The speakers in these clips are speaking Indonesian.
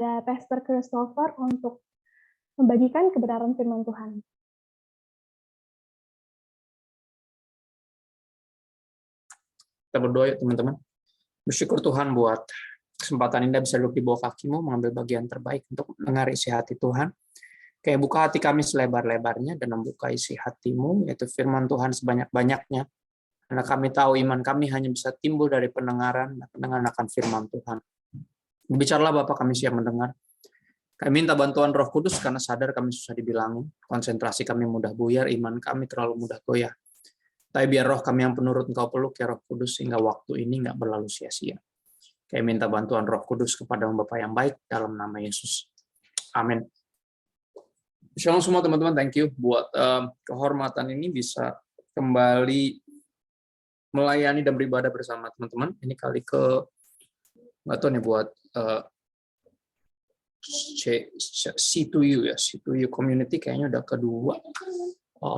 kepada Pastor Christopher untuk membagikan kebenaran firman Tuhan. Kita berdoa ya teman-teman. Bersyukur Tuhan buat kesempatan Indah bisa duduk di bawah kakimu, mengambil bagian terbaik untuk mendengar isi hati Tuhan. Kayak buka hati kami selebar-lebarnya dan membuka isi hatimu, yaitu firman Tuhan sebanyak-banyaknya. Karena kami tahu iman kami hanya bisa timbul dari pendengaran akan firman Tuhan. Bicaralah Bapak, kami siap mendengar. Kami minta bantuan Roh Kudus karena sadar kami susah dibilangin. Konsentrasi kami mudah buyar, iman kami terlalu mudah goyah. Tapi biar roh kami yang penurut Engkau peluk ya Roh Kudus, sehingga waktu ini nggak berlalu sia-sia. Kami minta bantuan Roh Kudus kepada Bapak yang baik dalam nama Yesus. Amin. Shalom semua teman-teman, thank you buat kehormatan ini bisa kembali melayani dan beribadah bersama teman-teman. Ini kali ke nggak tahu nih buat C2U ya, C2U community kayaknya udah kedua.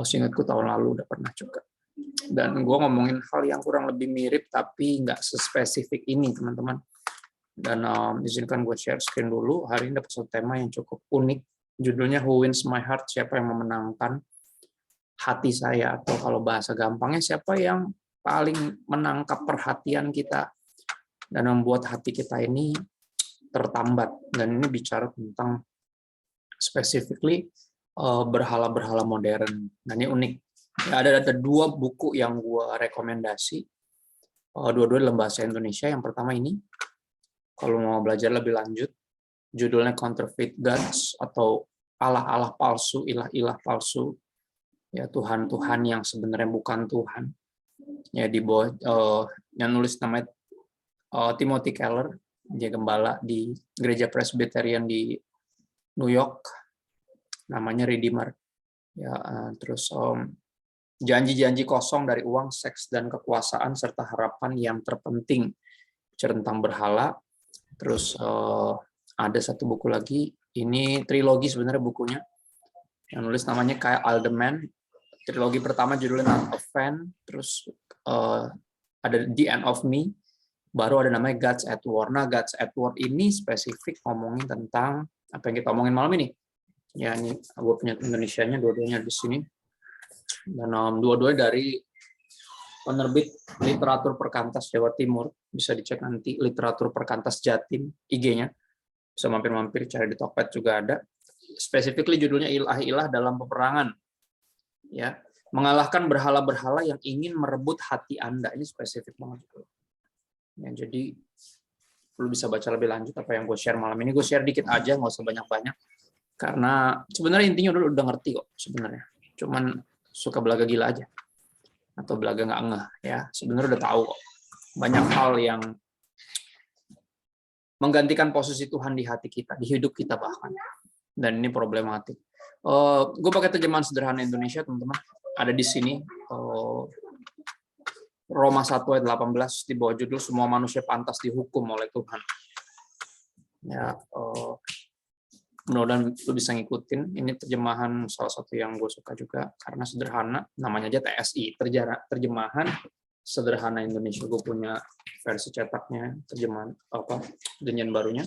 Seingatku tahun lalu udah pernah juga. Dan gue ngomongin hal yang kurang lebih mirip tapi nggak sespesifik ini teman-teman. Dan izinkan gue share screen dulu. Hari ini dapat satu tema yang cukup unik. Judulnya Who Wins My Heart? Siapa yang memenangkan hati saya? Atau kalau bahasa gampangnya, siapa yang paling menangkap perhatian kita dan membuat hati kita ini tertambat. Dan ini bicara tentang specifically berhala-berhala modern. Dan ini unik. Ya, ada dua buku yang gue rekomendasi. Dua-dua dalam bahasa Indonesia. Yang pertama ini, kalau mau belajar lebih lanjut, judulnya Counterfeit Gods atau Allah-Allah palsu, ilah-ilah palsu, ya Tuhan-Tuhan yang sebenarnya bukan Tuhan. Ya di bawah yang nulis namanya Timothy Keller, dia gembala di Gereja Presbyterian di New York, namanya Redeemer. Ya terus janji-janji kosong dari uang, seks dan kekuasaan serta harapan yang terpenting, tentang berhala. Terus ada satu buku lagi, ini trilogi sebenarnya bukunya, yang nulis namanya Kyle Alderman. Trilogi pertama judulnya Not a Fan, terus ada The End of Me, baru ada namanya Gods at War. Nah, Gods at War ini spesifik ngomongin tentang apa yang kita omongin malam ini. Ya, ini gue punya Indonesianya, dua-duanya di sini. Dan dua-duanya dari penerbit Literatur Perkantas Jawa Timur. Bisa dicek nanti Literatur Perkantas Jatim, IG-nya. Bisa mampir-mampir, cari di Tokped juga ada. Specifically judulnya Ilah-ilah dalam Peperangan. Ya, mengalahkan berhala-berhala yang ingin merebut hati Anda. Ini spesifik banget. Ya, jadi perlu bisa baca lebih lanjut apa yang gue share malam ini. Gue share dikit aja, nggak usah banyak-banyak. Karena sebenarnya intinya udah ngerti kok sebenarnya. Cuman suka belaga gila aja. Atau belaga nggak ngeh ya, sebenarnya udah tahu kok. Banyak hal yang menggantikan posisi Tuhan di hati kita, di hidup kita bahkan, dan ini problematik. Gue pakai terjemahan sederhana Indonesia teman-teman, ada di sini Roma 1 ayat 18 di bawah judul Semua Manusia Pantas Dihukum oleh Tuhan. Ya, mudah-mudahan lu bisa ngikutin. Ini terjemahan salah satu yang gue suka juga karena sederhana, namanya aja TSI, terjemahan sederhana Indonesia. Gue punya versi cetaknya, terjemahan perjanjian barunya.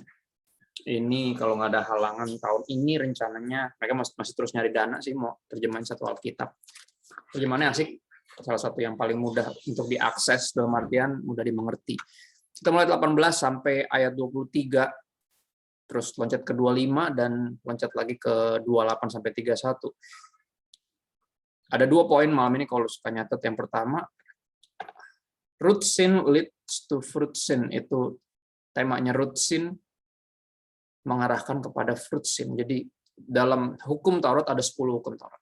Ini kalau nggak ada halangan tahun ini rencananya mereka masih terus nyari dana sih mau terjemahin satu Alkitab. Terjemahannya asik, salah satu yang paling mudah untuk diakses dalam artian mudah dimengerti. Kita mulai 18 sampai ayat 23. Terus loncat ke 25 dan loncat lagi ke 28 sampai 31. Ada dua poin malam ini kalau suka nyatet. Yang pertama, root sin leads to fruit sin. Itu temanya, root sin mengarahkan kepada fruit sin. Jadi dalam hukum Taurat ada 10 hukum Taurat.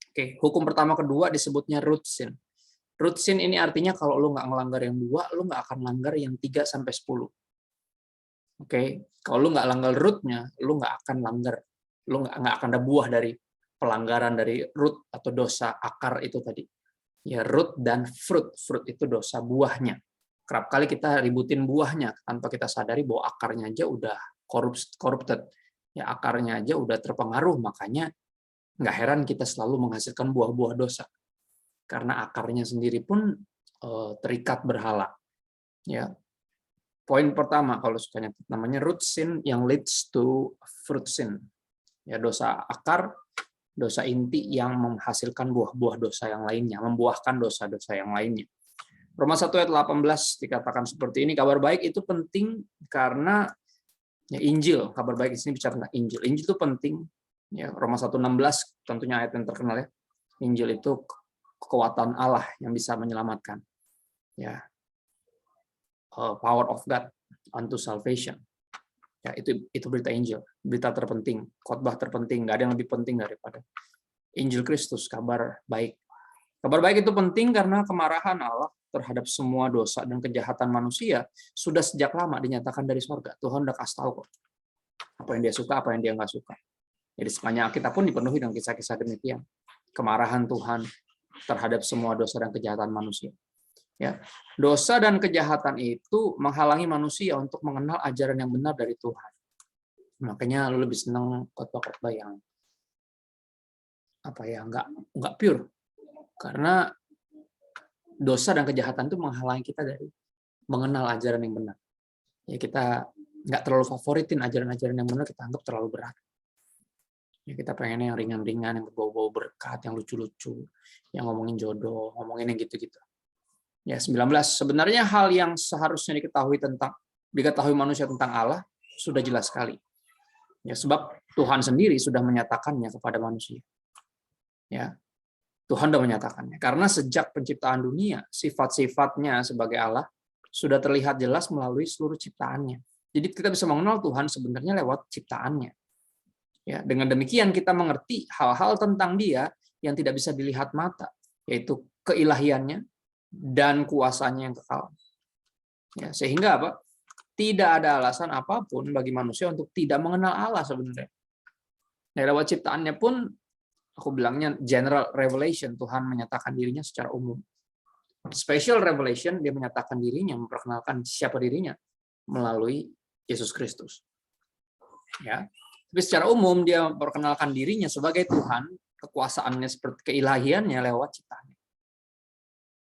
Oke, hukum pertama kedua disebutnya root sin. Root sin ini artinya kalau lu nggak ngelanggar yang 2, lu nggak akan langgar yang 3 sampai 10. Oke, kalau lu nggak langgar root-nya, lu nggak akan langgar, lu nggak akan ada buah dari pelanggaran dari root atau dosa akar itu tadi. Ya, root dan fruit, fruit itu dosa buahnya. Kerap kali kita ributin buahnya tanpa kita sadari bahwa akarnya aja udah corrupted, ya akarnya aja udah terpengaruh, makanya nggak heran kita selalu menghasilkan buah-buah dosa karena akarnya sendiri pun terikat berhala. Ya. Poin pertama kalau suka nyatet namanya root sin yang leads to fruit sin. Ya, dosa akar, dosa inti yang menghasilkan buah-buah dosa yang lainnya, membuahkan dosa-dosa yang lainnya. Roma 1 ayat 18 dikatakan seperti ini, kabar baik itu penting karena ya, Injil, kabar baik di sini bicara tentang Injil. Injil itu penting. Ya, Roma 1:16 tentunya ayat yang terkenal ya. Injil itu kekuatan Allah yang bisa menyelamatkan. Ya, power of God unto salvation. Ya, itu berita Injil, berita terpenting, khotbah terpenting, nggak ada yang lebih penting daripada Injil Kristus, kabar baik. Kabar baik itu penting karena kemarahan Allah terhadap semua dosa dan kejahatan manusia sudah sejak lama dinyatakan dari surga. Tuhan udah kasih tahu kok apa yang dia suka, apa yang dia nggak suka. Jadi sepanjang kita pun dipenuhi dengan kisah-kisah demikian. Kemarahan Tuhan terhadap semua dosa dan kejahatan manusia. Ya, dosa dan kejahatan itu menghalangi manusia untuk mengenal ajaran yang benar dari Tuhan. Makanya lu lebih senang khotbah-khotbah yang apa ya, nggak pure, karena dosa dan kejahatan itu menghalangi kita dari mengenal ajaran yang benar. Ya, kita nggak terlalu favoritin ajaran-ajaran yang benar, kita anggap terlalu berat. Ya, kita pengennya yang ringan-ringan, yang berbau-bau berkat, yang lucu-lucu, yang ngomongin jodoh, ngomongin yang gitu-gitu. Ya, 19. Sebenarnya hal yang seharusnya diketahui manusia tentang Allah sudah jelas sekali. Ya, sebab Tuhan sendiri sudah menyatakannya kepada manusia. Ya, Tuhan sudah menyatakannya. Karena sejak penciptaan dunia, sifat-sifatnya sebagai Allah sudah terlihat jelas melalui seluruh ciptaannya. Jadi kita bisa mengenal Tuhan sebenarnya lewat ciptaannya. Ya, dengan demikian kita mengerti hal-hal tentang Dia yang tidak bisa dilihat mata, yaitu keilahiannya dan kuasanya yang kekal. Ya, sehingga apa? Tidak ada alasan apapun bagi manusia untuk tidak mengenal Allah sebenarnya. Nah, lewat ciptaannya pun, aku bilangnya general revelation, Tuhan menyatakan dirinya secara umum. Special revelation, dia menyatakan dirinya, memperkenalkan siapa dirinya melalui Yesus Kristus. Ya, tapi secara umum dia memperkenalkan dirinya sebagai Tuhan, kekuasaannya seperti keilahiannya lewat ciptaannya.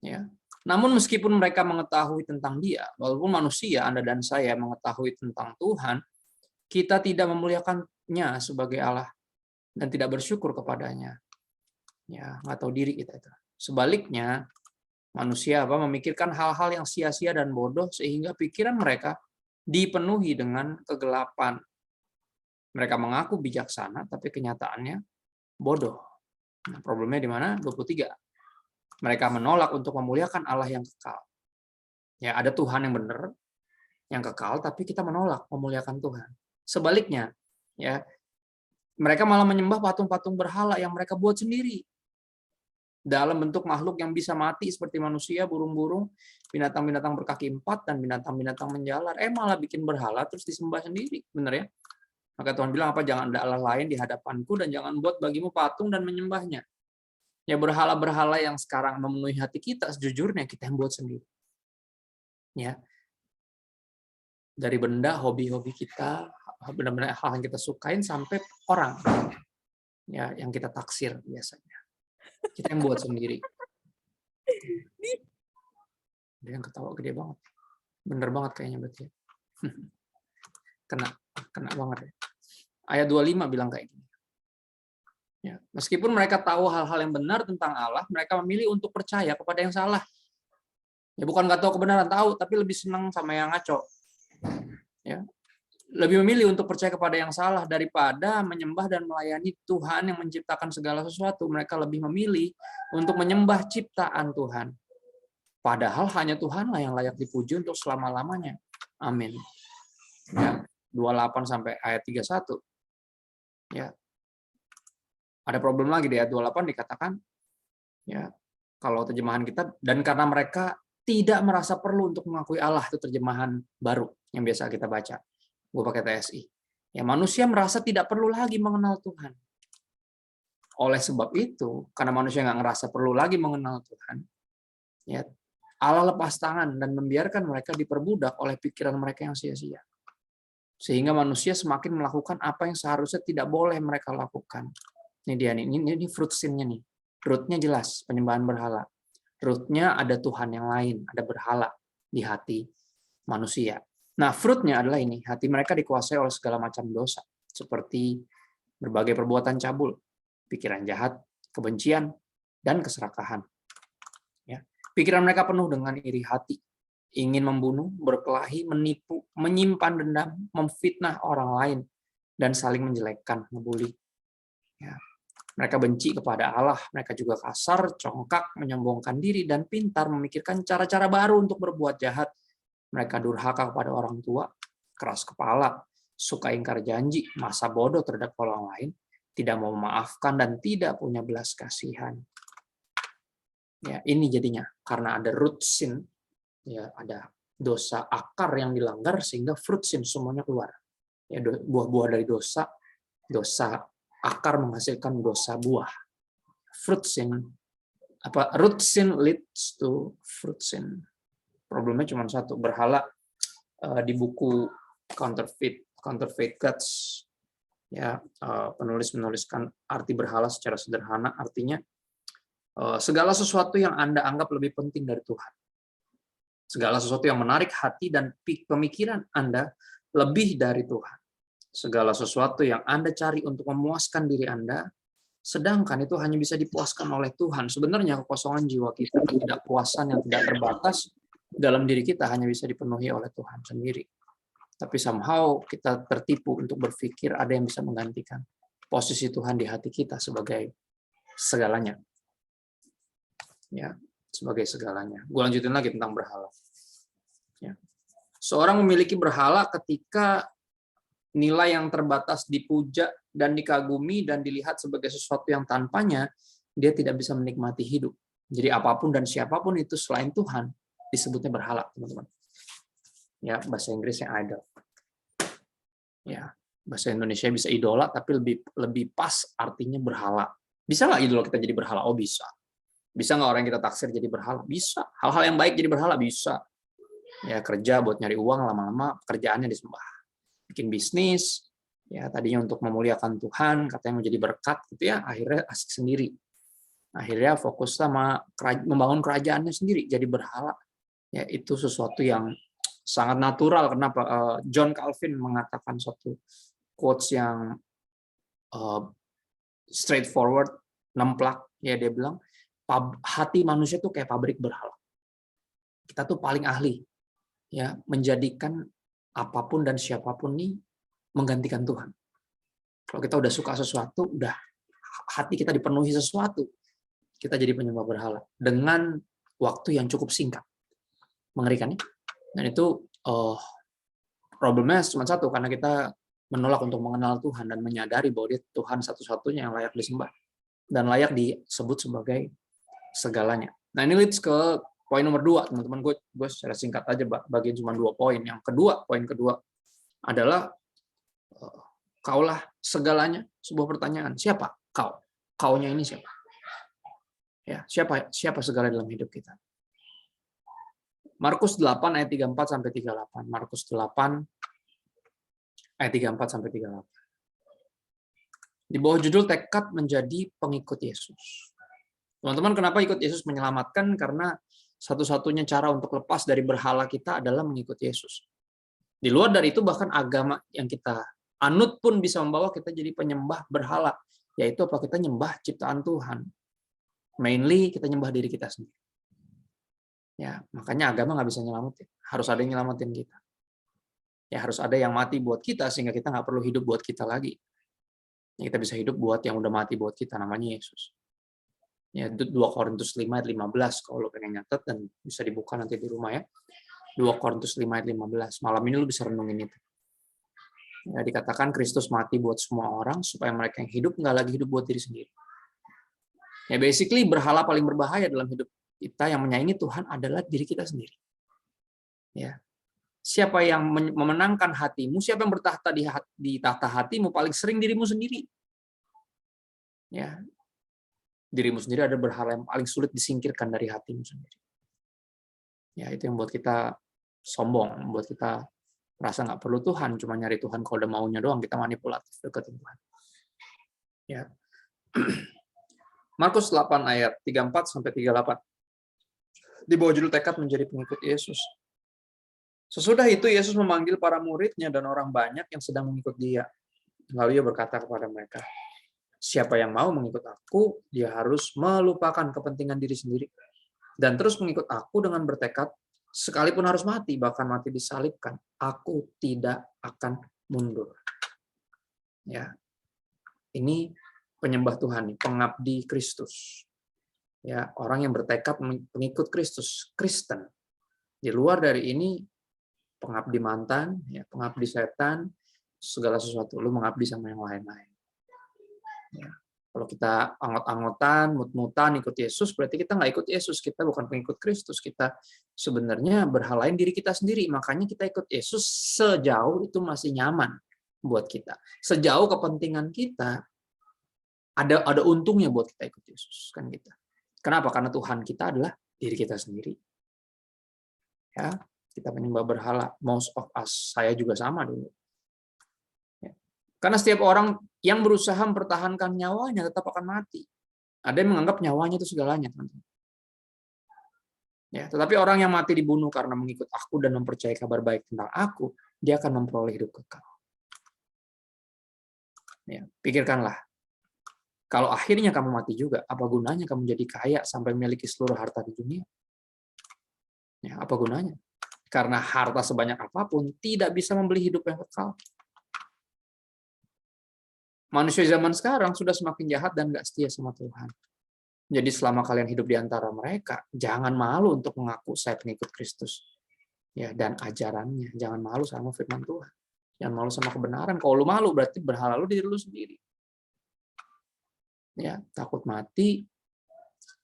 Ya. Namun meskipun mereka mengetahui tentang Dia, walaupun manusia, Anda dan saya mengetahui tentang Tuhan, kita tidak memuliakannya sebagai Allah dan tidak bersyukur kepadanya. Ya, nggak tahu diri kita itu. Sebaliknya, manusia memikirkan hal-hal yang sia-sia dan bodoh sehingga pikiran mereka dipenuhi dengan kegelapan. Mereka mengaku bijaksana, tapi kenyataannya bodoh. Nah, problemnya di mana? 23. Mereka menolak untuk memuliakan Allah yang kekal. Ya, ada Tuhan yang benar, yang kekal, tapi kita menolak memuliakan Tuhan. Sebaliknya, ya, mereka malah menyembah patung-patung berhala yang mereka buat sendiri. Dalam bentuk makhluk yang bisa mati seperti manusia, burung-burung, binatang-binatang berkaki 4, dan binatang-binatang menjalar. Malah bikin berhala terus disembah sendiri. Benar ya? Maka Tuhan bilang apa? Jangan ada Allah lain di hadapanku dan jangan buat bagimu patung dan menyembahnya. Ya, berhala-berhala yang sekarang memenuhi hati kita, sejujurnya kita yang buat sendiri. Ya, dari benda, hobi-hobi kita, benar-benar hal yang kita sukain, sampai orang ya yang kita taksir biasanya. Kita yang buat sendiri. Dia yang ketawa gede banget. Bener banget kayaknya berarti. Kena banget ya. Ayat 25 bilang kayak gini. Ya, meskipun mereka tahu hal-hal yang benar tentang Allah, mereka memilih untuk percaya kepada yang salah. Ya, bukan nggak tahu kebenaran, tahu, tapi lebih senang sama yang ngaco. Ya, lebih memilih untuk percaya kepada yang salah daripada menyembah dan melayani Tuhan yang menciptakan segala sesuatu. Mereka lebih memilih untuk menyembah ciptaan Tuhan. Padahal hanya Tuhanlah yang layak dipuji untuk selama-lamanya. Amin. Ya, 28 sampai ayat 31. Ya. Ada problem lagi di ayat 28 dikatakan, ya, kalau terjemahan kita, dan karena mereka tidak merasa perlu untuk mengakui Allah, itu terjemahan baru yang biasa kita baca. Gue pakai TSI. Ya, manusia merasa tidak perlu lagi mengenal Tuhan. Oleh sebab itu, karena manusia nggak ngerasa perlu lagi mengenal Tuhan, ya, Allah lepas tangan dan membiarkan mereka diperbudak oleh pikiran mereka yang sia-sia. Sehingga manusia semakin melakukan apa yang seharusnya tidak boleh mereka lakukan. Ini dia nih, ini fruit sin-nya nih. Root-nya jelas, penyembahan berhala. Root-nya ada Tuhan yang lain, ada berhala di hati manusia. Nah, fruitnya adalah ini, hati mereka dikuasai oleh segala macam dosa, seperti berbagai perbuatan cabul, pikiran jahat, kebencian, dan keserakahan. Ya. Pikiran mereka penuh dengan iri hati, ingin membunuh, berkelahi, menipu, menyimpan dendam, memfitnah orang lain, dan saling menjelekkan, ngebully. Ya. Mereka benci kepada Allah, mereka juga kasar, congkak, menyombongkan diri, dan pintar memikirkan cara-cara baru untuk berbuat jahat. Mereka durhaka kepada orang tua, keras kepala, suka ingkar janji, masa bodoh terhadap orang lain, tidak mau memaafkan, dan tidak punya belas kasihan. Ya, ini jadinya karena ada root sin, ya ada dosa akar yang dilanggar sehingga fruit sin semuanya keluar. Ya, buah-buah dari dosa akar menghasilkan dosa buah. Fruit sin root sin leads to fruit sin. Problemnya cuma satu, berhala di buku Counterfeit Gods, ya penulis menuliskan arti berhala secara sederhana, artinya segala sesuatu yang Anda anggap lebih penting dari Tuhan. Segala sesuatu yang menarik hati dan pemikiran Anda lebih dari Tuhan. Segala sesuatu yang Anda cari untuk memuaskan diri Anda, sedangkan itu hanya bisa dipuaskan oleh Tuhan. Sebenarnya kekosongan jiwa kita, ketidakpuasan yang tidak terbatas dalam diri kita hanya bisa dipenuhi oleh Tuhan sendiri. Tapi somehow kita tertipu untuk berpikir ada yang bisa menggantikan posisi Tuhan di hati kita sebagai segalanya. Ya, sebagai segalanya. Gue lanjutin lagi tentang berhala. Ya. Seorang memiliki berhala ketika nilai yang terbatas dipuja dan dikagumi dan dilihat sebagai sesuatu yang tanpanya, dia tidak bisa menikmati hidup. Jadi apapun dan siapapun itu selain Tuhan disebutnya berhala, teman-teman. Ya, bahasa Inggrisnya idol. Ya, bahasa Indonesia bisa idola, tapi lebih pas artinya berhala. Bisa nggak idola kita jadi berhala? Oh, bisa. Bisa nggak orang yang kita taksir jadi berhala? Bisa. Hal-hal yang baik jadi berhala? Bisa. Ya, kerja buat nyari uang, lama-lama pekerjaannya disembah. Bikin bisnis, ya tadinya untuk memuliakan Tuhan, katanya mau jadi berkat, gitu ya, akhirnya asik sendiri. Akhirnya fokus sama membangun kerajaannya sendiri, jadi berhala. Ya, itu sesuatu yang sangat natural. Kenapa? John Calvin mengatakan suatu quotes yang straightforward, nemplak. Ya, dia bilang, hati manusia tuh kayak pabrik berhala. Kita tuh paling ahli ya menjadikan apapun dan siapapun nih menggantikan Tuhan. Kalau kita udah suka sesuatu, udah hati kita dipenuhi sesuatu, kita jadi penyembah berhala dengan waktu yang cukup singkat. Mengerikan ya? Dan itu problemnya cuma satu, karena kita menolak untuk mengenal Tuhan dan menyadari bahwa dia Tuhan satu-satunya yang layak disembah dan layak disebut sebagai segalanya. Nah, ini leads ke poin nomor 2, teman-teman. Gue secara singkat aja bagian cuma 2 poin. Yang kedua, poin kedua adalah kaulah segalanya. Sebuah pertanyaan, siapa kau? Kaunya ini siapa? Ya, siapa segala dalam hidup kita? Markus 8 ayat 34 sampai 38. Markus 8 ayat 34 sampai 38. Di bawah judul tekad menjadi pengikut Yesus. Teman-teman, kenapa ikut Yesus menyelamatkan? Karena satu-satunya cara untuk lepas dari berhala kita adalah mengikuti Yesus. Di luar dari itu, bahkan agama yang kita anut pun bisa membawa kita jadi penyembah berhala, yaitu apa? Kita nyembah ciptaan Tuhan. Mainly kita nyembah diri kita sendiri. Ya, makanya agama nggak bisa nyelamatin. Harus ada yang nyelamatin kita. Ya, harus ada yang mati buat kita sehingga kita nggak perlu hidup buat kita lagi. Ya, kita bisa hidup buat yang udah mati buat kita, namanya Yesus. Ya, 2 Korintus 5 ayat 15 kalau lo pengen nyatet dan bisa dibuka nanti di rumah ya. 2 Korintus 5 ayat 15. Malam ini lo bisa renungin itu. Ya, dikatakan Kristus mati buat semua orang supaya mereka yang hidup nggak lagi hidup buat diri sendiri. Ya, basically berhala paling berbahaya dalam hidup kita yang menyaingi Tuhan adalah diri kita sendiri. Ya. Siapa yang memenangkan hatimu, siapa yang bertahta di tahta hatimu, paling sering dirimu sendiri. Ya. Dirimu sendiri ada berhala yang paling sulit disingkirkan dari hatimu sendiri. Ya, itu yang buat kita sombong, membuat kita merasa nggak perlu Tuhan, cuma nyari Tuhan kalau udah maunya doang, kita manipulatif deketin Tuhan. Ya. Markus 8 ayat 34 sampai 38. Di bawah judul tekad menjadi pengikut Yesus. Sesudah itu Yesus memanggil para muridnya dan orang banyak yang sedang mengikut dia. Lalu ia berkata kepada mereka, siapa yang mau mengikut aku, dia harus melupakan kepentingan diri sendiri dan terus mengikut aku dengan bertekad, sekalipun harus mati, bahkan mati disalibkan, aku tidak akan mundur. Ya, ini penyembah Tuhan, pengabdi Kristus. Ya, orang yang bertekad mengikut Kristus, Kristen. Di luar dari ini, pengabdi mantan, ya, pengabdi setan, segala sesuatu. Lu mengabdi sama yang lain-lain. Ya. Kalau kita anggot-anggotan, mut-mutan ikut Yesus, berarti kita nggak ikut Yesus. Kita bukan pengikut Kristus. Kita sebenarnya berhalain diri kita sendiri. Makanya kita ikut Yesus sejauh itu masih nyaman buat kita. Sejauh kepentingan kita, ada untungnya buat kita ikut Yesus. Kan kita. Kenapa? Karena Tuhan kita adalah diri kita sendiri. Ya, kita penyembah berhala. Most of us, saya juga sama dulu. Ya. Karena setiap orang yang berusaha mempertahankan nyawanya tetap akan mati. Ada yang menganggap nyawanya itu segalanya, teman-teman. Ya, tetapi orang yang mati dibunuh karena mengikut aku dan mempercayai kabar baik tentang aku, dia akan memperoleh hidup kekal. Ya, pikirkanlah. Kalau akhirnya kamu mati juga, apa gunanya kamu jadi kaya sampai memiliki seluruh harta di dunia? Ya, apa gunanya? Karena harta sebanyak apapun tidak bisa membeli hidup yang kekal. Manusia zaman sekarang sudah semakin jahat dan nggak setia sama Tuhan. Jadi selama kalian hidup di antara mereka, jangan malu untuk mengaku saya pengikut Kristus. Ya, dan ajarannya. Jangan malu sama firman Tuhan. Jangan malu sama kebenaran. Kalau lu malu, berarti berhala lu diri lu sendiri. Ya, takut mati,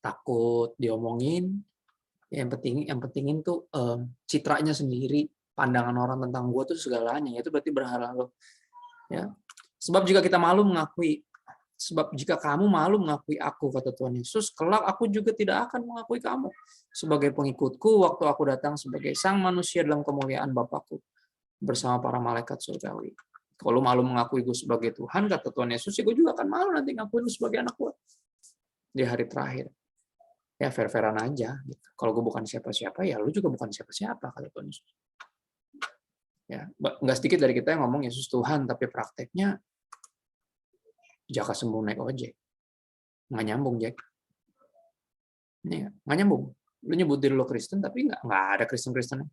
takut diomongin. Yang pentingin tuh citranya sendiri, pandangan orang tentang gue tuh segalanya. Itu berarti berhala lo. Ya. Sebab jika kamu malu mengakui aku, kata Tuhan Yesus, kelak aku juga tidak akan mengakui kamu sebagai pengikutku waktu aku datang sebagai sang manusia dalam kemuliaan Bapakku bersama para malaikat surgawi. Kalau malu mengakui gue sebagai Tuhan, kata Tuhan Yesus, gue juga akan malu nanti ngakuin lu sebagai anak gue di hari terakhir. Ya fair-fairan aja. Kalau gue bukan siapa-siapa, ya lu juga bukan siapa-siapa, kata Tuhan Yesus. Ya, nggak sedikit dari kita yang ngomong Yesus Tuhan, tapi prakteknya jaka sembuh naik ojek. Nggak nyambung, Jack. Ini nggak nyambung. Lu nyebut diri lu Kristen, tapi nggak ada Kristen-Kristen.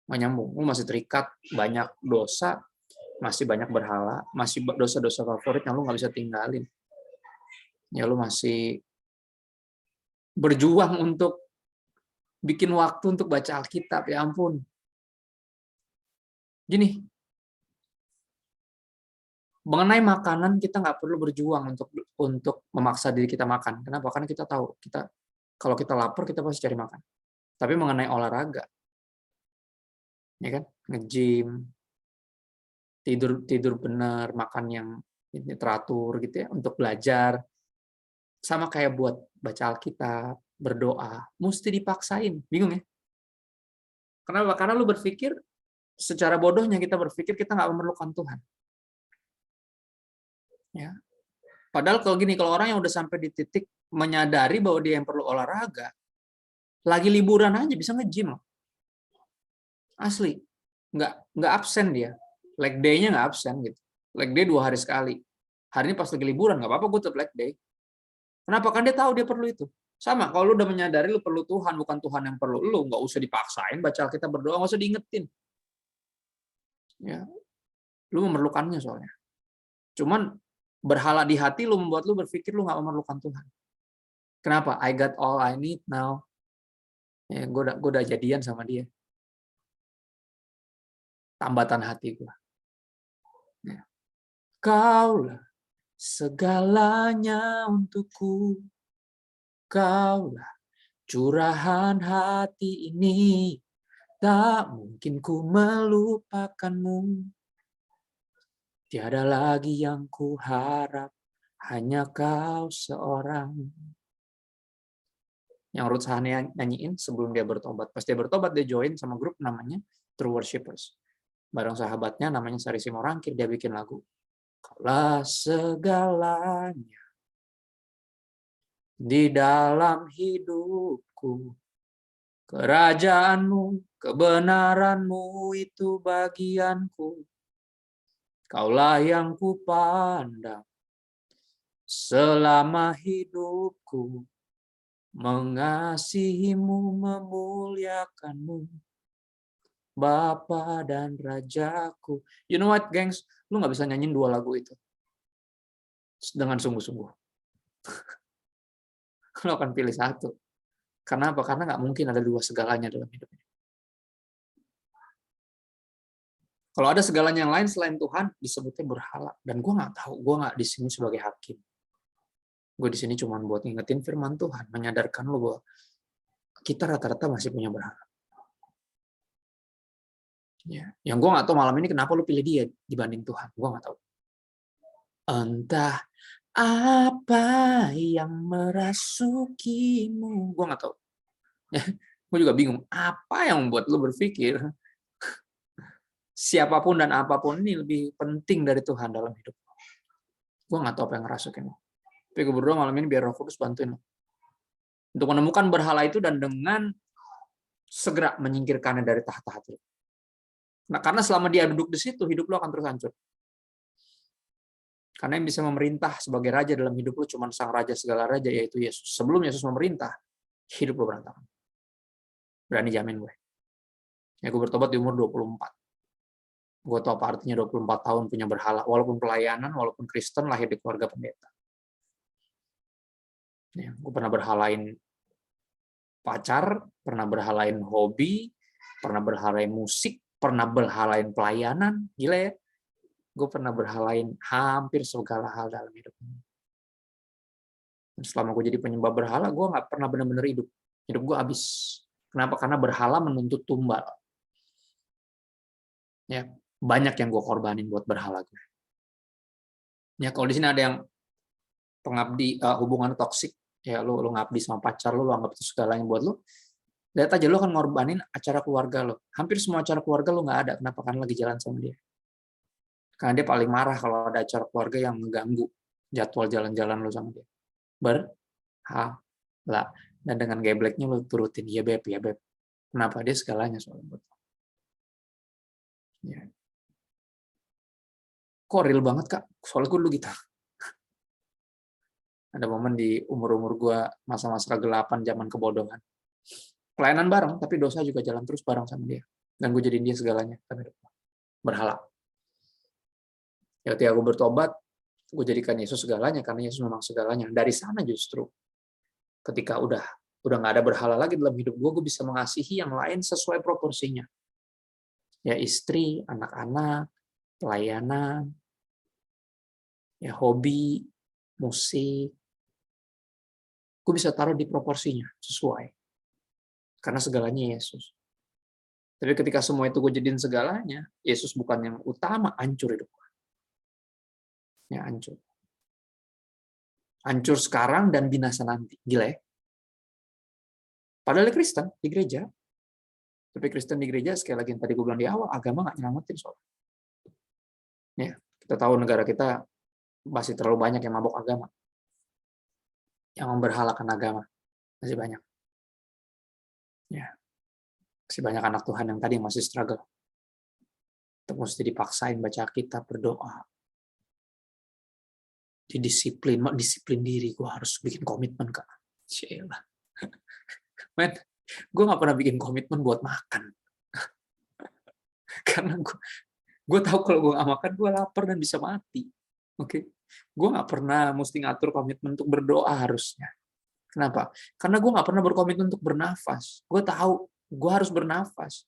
Nggak nyambung. Lu masih terikat banyak dosa, masih banyak berhala, masih dosa-dosa favorit yang lu nggak bisa tinggalin. Ya lu masih berjuang untuk bikin waktu untuk baca Alkitab, ya ampun. Gini, mengenai makanan kita nggak perlu berjuang untuk memaksa diri kita makan. Kenapa? Karena kita tahu kalau kita lapar kita pasti cari makan. Tapi mengenai olahraga, ya kan, nge-gym, tidur benar, makan yang teratur gitu ya, untuk belajar, sama kayak buat baca Alkitab, berdoa, mesti dipaksain. Bingung ya? Kenapa? Karena lu berpikir secara bodohnya kita berpikir kita nggak memerlukan Tuhan. Ya. Padahal kalau orang yang udah sampai di titik menyadari bahwa dia yang perlu olahraga, lagi liburan aja bisa nge-gym. Asli. Nggak absen dia. Leg day-nya nggak absen gitu. Leg day 2 hari sekali. Hari ini pas lagi liburan, nggak apa-apa gue tetap leg day. Kenapa? Kan dia tahu dia perlu itu. Sama, kalau lu udah menyadari lu perlu Tuhan, bukan Tuhan yang perlu lu, nggak usah dipaksain baca Alkitab, berdoa, nggak usah diingetin. Ya. Lu memerlukannya soalnya. Cuman berhala di hati lu membuat lu berpikir lu nggak memerlukan Tuhan. Kenapa? I got all I need now. Ya, gue udah jadian sama dia. Tambatan hati gue. Ya. Kaulah segalanya untukku. Kaulah curahan hati ini. Tak mungkin ku melupakanmu. Tiada lagi yang ku harap, hanya kau seorang. Yang Ruth Sahanaya nyanyiin sebelum dia bertobat. Pas dia bertobat, dia join sama grup namanya True Worshipers. Bareng sahabatnya namanya Sari Simorangkir, dia bikin lagu. Kaulah segalanya di dalam hidupku. Kerajaanmu Kebenaran-Mu itu bagianku. Kaulah yang kupandang selama hidupku. Mengasihi-Mu, memuliakan-Mu, Bapa dan Rajaku. You know what, gengs? Lu nggak bisa nyanyiin 2 lagu itu dengan sungguh-sungguh. Lu akan pilih satu. Karena apa? Karena nggak mungkin ada 2 segalanya dalam hidup ini. Kalau ada segalanya yang lain selain Tuhan, disebutnya berhala. Dan gue nggak tahu, gue nggak di sini sebagai hakim. Gue di sini cuma buat ngingetin firman Tuhan, menyadarkan lo bahwa kita rata-rata masih punya berhala. Ya. Yang gue nggak tahu malam ini kenapa lo pilih dia dibanding Tuhan. Gue nggak tahu. Entah apa yang merasukimu. Gue nggak tahu. Ya. Gue juga bingung. Apa yang membuat lo berpikir siapapun dan apapun ini lebih penting dari Tuhan dalam hidup lo. Gue nggak tahu apa yang ngerasukin lo. Tapi gue berdoa malam ini biar Roh Kudus bantuin lo. Untuk menemukan berhala itu dan dengan segera menyingkirkannya dari tahta hati lo. Nah, karena selama dia duduk di situ, hidup lo akan terus hancur. Karena yang bisa memerintah sebagai raja dalam hidup lo cuma sang raja segala raja, yaitu Yesus. Sebelum Yesus memerintah, hidup lo berantakan. Berani jamin gue. Ya, gue bertobat di umur 24. Gue tahu apa artinya 24 tahun punya berhala. Walaupun pelayanan, walaupun Kristen, lahir di keluarga pendeta. Ya, gue pernah berhalain pacar, pernah berhalain hobi, pernah berhalain musik, pernah berhalain pelayanan. Gila ya? Gue pernah berhalain hampir segala hal dalam hidup ini. Dan selama gue jadi penyembah berhala, gue nggak pernah benar-benar hidup. Hidup gue habis. Kenapa? Karena berhala menuntut tumbal. Ya, banyak yang gue korbanin buat berhala gue. Ya, kalau di sini ada yang pengabdi hubungan toksik, ya lu ngabdi sama pacar lu anggap itu segalanya buat lu. Lihat aja lu akan ngorbanin acara keluarga lu. Hampir semua acara keluarga lu nggak ada. Kenapa? Karena lagi jalan sama dia. Karena dia paling marah kalau ada acara keluarga yang mengganggu jadwal jalan-jalan lu sama dia. Berhala. Dan dengan gebleknya lu turutin, ya beb, ya beb. Kenapa? Dia segalanya soalnya buat lu. Ya. Kok real banget, Kak? Soalnya gue dulu gitu. Ada momen di umur-umur gue, masa-masa kegelapan, zaman kebodohan. Pelayanan bareng, tapi dosa juga jalan terus bareng sama dia. Dan gue jadiin dia segalanya. Berhala. Ya, ketika gue bertobat, gue jadikan Yesus segalanya, karena Yesus memang segalanya. Dari sana justru, ketika udah nggak ada berhala lagi dalam hidup gue bisa mengasihi yang lain sesuai proporsinya. Ya istri, anak-anak, pelayanan, ya hobi, musik. Gue bisa taruh di proporsinya, sesuai. Karena segalanya Yesus. Tapi ketika semua itu gue jadiin segalanya, Yesus bukan yang utama, hancur hidup gue. Ya hancur. Hancur sekarang dan binasa nanti. Gila ya? Padahal Kristen di gereja. Tapi Kristen di gereja, sekali lagi yang tadi gue bilang di awal, agama nggak nyelamatin soalnya. Ya, kita tahu negara kita masih terlalu banyak yang mabok agama. Yang memberhalakan agama. Masih banyak. Ya. Masih banyak anak Tuhan yang tadi masih struggle. Untuk mesti dipaksain baca kitab, berdoa. Disiplin diri. Gue harus bikin komitmen, Kak. Cielah. Men, gue nggak pernah bikin komitmen buat makan. Karena gue tahu kalau gue nggak makan, gue lapar dan bisa mati. Oke, gue nggak pernah mesti ngatur komitmen untuk berdoa harusnya. Kenapa? Karena gue nggak pernah berkomitmen untuk bernafas. Gue tahu gue harus bernafas.